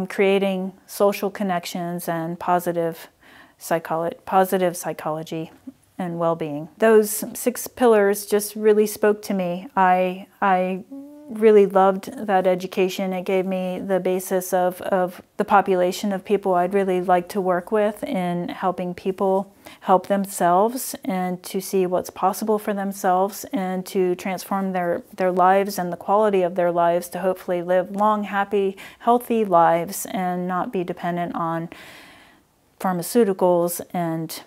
creating social connections, and positive psychology and well-being. Those 6 pillars just really spoke to me. I really loved that education. It gave me the basis of the population of people I'd really like to work with in helping people help themselves and to see what's possible for themselves and to transform their lives and the quality of their lives to hopefully live long, happy, healthy lives and not be dependent on pharmaceuticals, and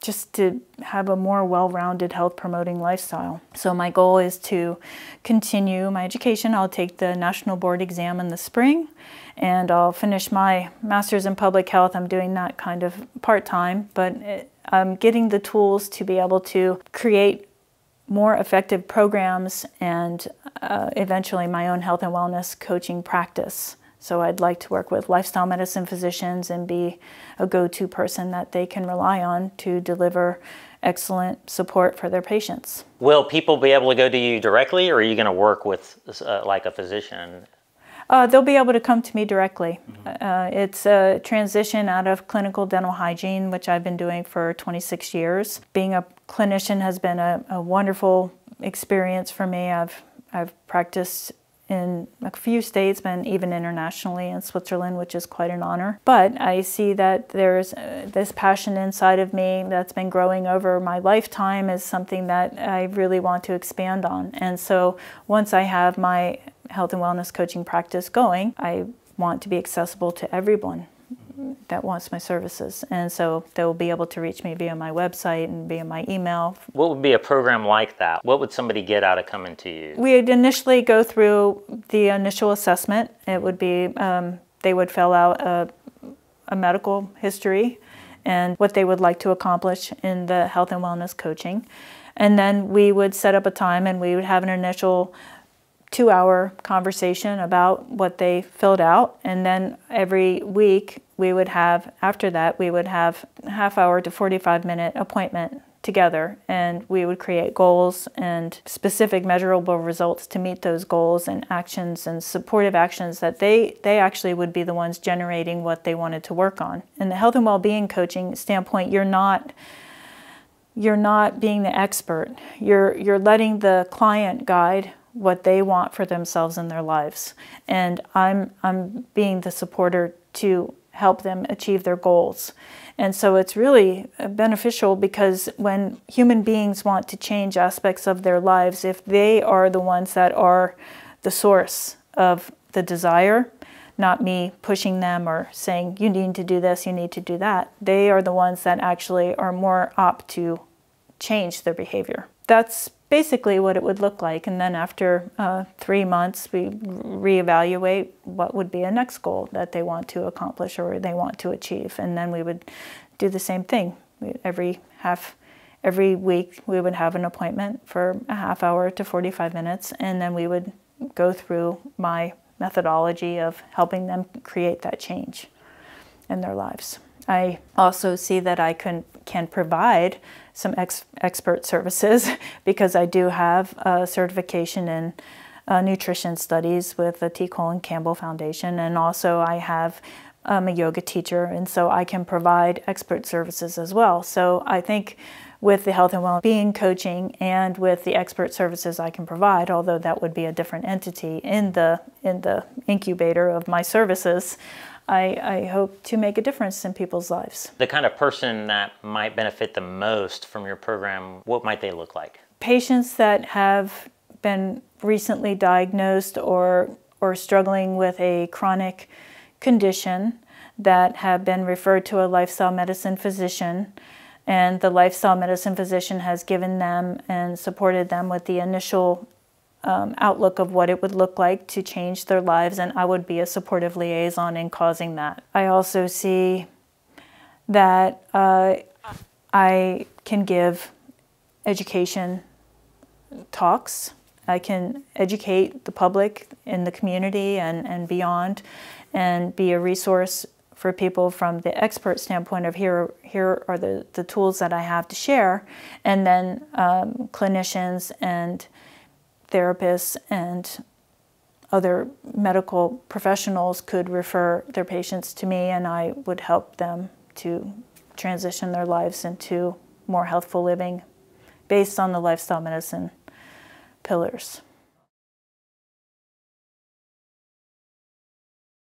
just to have a more well-rounded health-promoting lifestyle. So my goal is to continue my education. I'll take the National Board exam in the spring, and I'll finish my master's in public health. I'm doing that kind of part-time, but I'm getting the tools to be able to create more effective programs and eventually my own health and wellness coaching practice. So I'd like to work with lifestyle medicine physicians and be a go-to person that they can rely on to deliver excellent support for their patients. Will people be able to go to you directly, or are you going to work with like a physician? They'll be able to come to me directly. Mm-hmm. It's a transition out of clinical dental hygiene, which I've been doing for 26 years. Being a clinician has been a wonderful experience for me. I've practiced in a few states, but even internationally in Switzerland, which is quite an honor. But I see that there's this passion inside of me that's been growing over my lifetime is something that I really want to expand on. And so once I have my health and wellness coaching practice going, I want to be accessible to everyone that wants my services. And so they'll be able to reach me via my website and via my email. What would be a program like that? What would somebody get out of coming to you? We'd initially go through the initial assessment. It would be, they would fill out a medical history and what they would like to accomplish in the health and wellness coaching. And then we would set up a time and we would have an initial 2-hour conversation about what they filled out. And then every week we would have, after that, we would have a half-hour to 45-minute appointment together, and we would create goals and specific measurable results to meet those goals, and actions and supportive actions that they actually would be the ones generating what they wanted to work on. In the health and well-being coaching standpoint, you're not being the expert. You're letting the client guide what they want for themselves in their lives. And I'm being the supporter to help them achieve their goals. And so it's really beneficial, because when human beings want to change aspects of their lives, if they are the ones that are the source of the desire, not me pushing them or saying, you need to do this, you need to do that. They are the ones that actually are more apt to change their behavior. That's basically what it would look like. And then after 3 months, we reevaluate what would be a next goal that they want to accomplish or they want to achieve. And then we would do the same thing. Every week we would have an appointment for a half hour to 45 minutes, and then we would go through my methodology of helping them create that change in their lives. I also see that I can provide some expert services because I do have a certification in nutrition studies with the T. Colin Campbell Foundation, and also I have a yoga teacher, and so I can provide expert services as well. So I think with the health and well-being coaching and with the expert services I can provide, although that would be a different entity in the incubator of my services, I hope to make a difference in people's lives. The kind of person that might benefit the most from your program, what might they look like? Patients that have been recently diagnosed or struggling with a chronic condition that have been referred to a lifestyle medicine physician, and the lifestyle medicine physician has given them and supported them with the initial outlook of what it would look like to change their lives, and I would be a supportive liaison in causing that. I also see that I can give education talks. I can educate the public in the community and beyond, and be a resource for people from the expert standpoint of here are the tools that I have to share, and then clinicians and therapists and other medical professionals could refer their patients to me, and I would help them to transition their lives into more healthful living based on the lifestyle medicine pillars.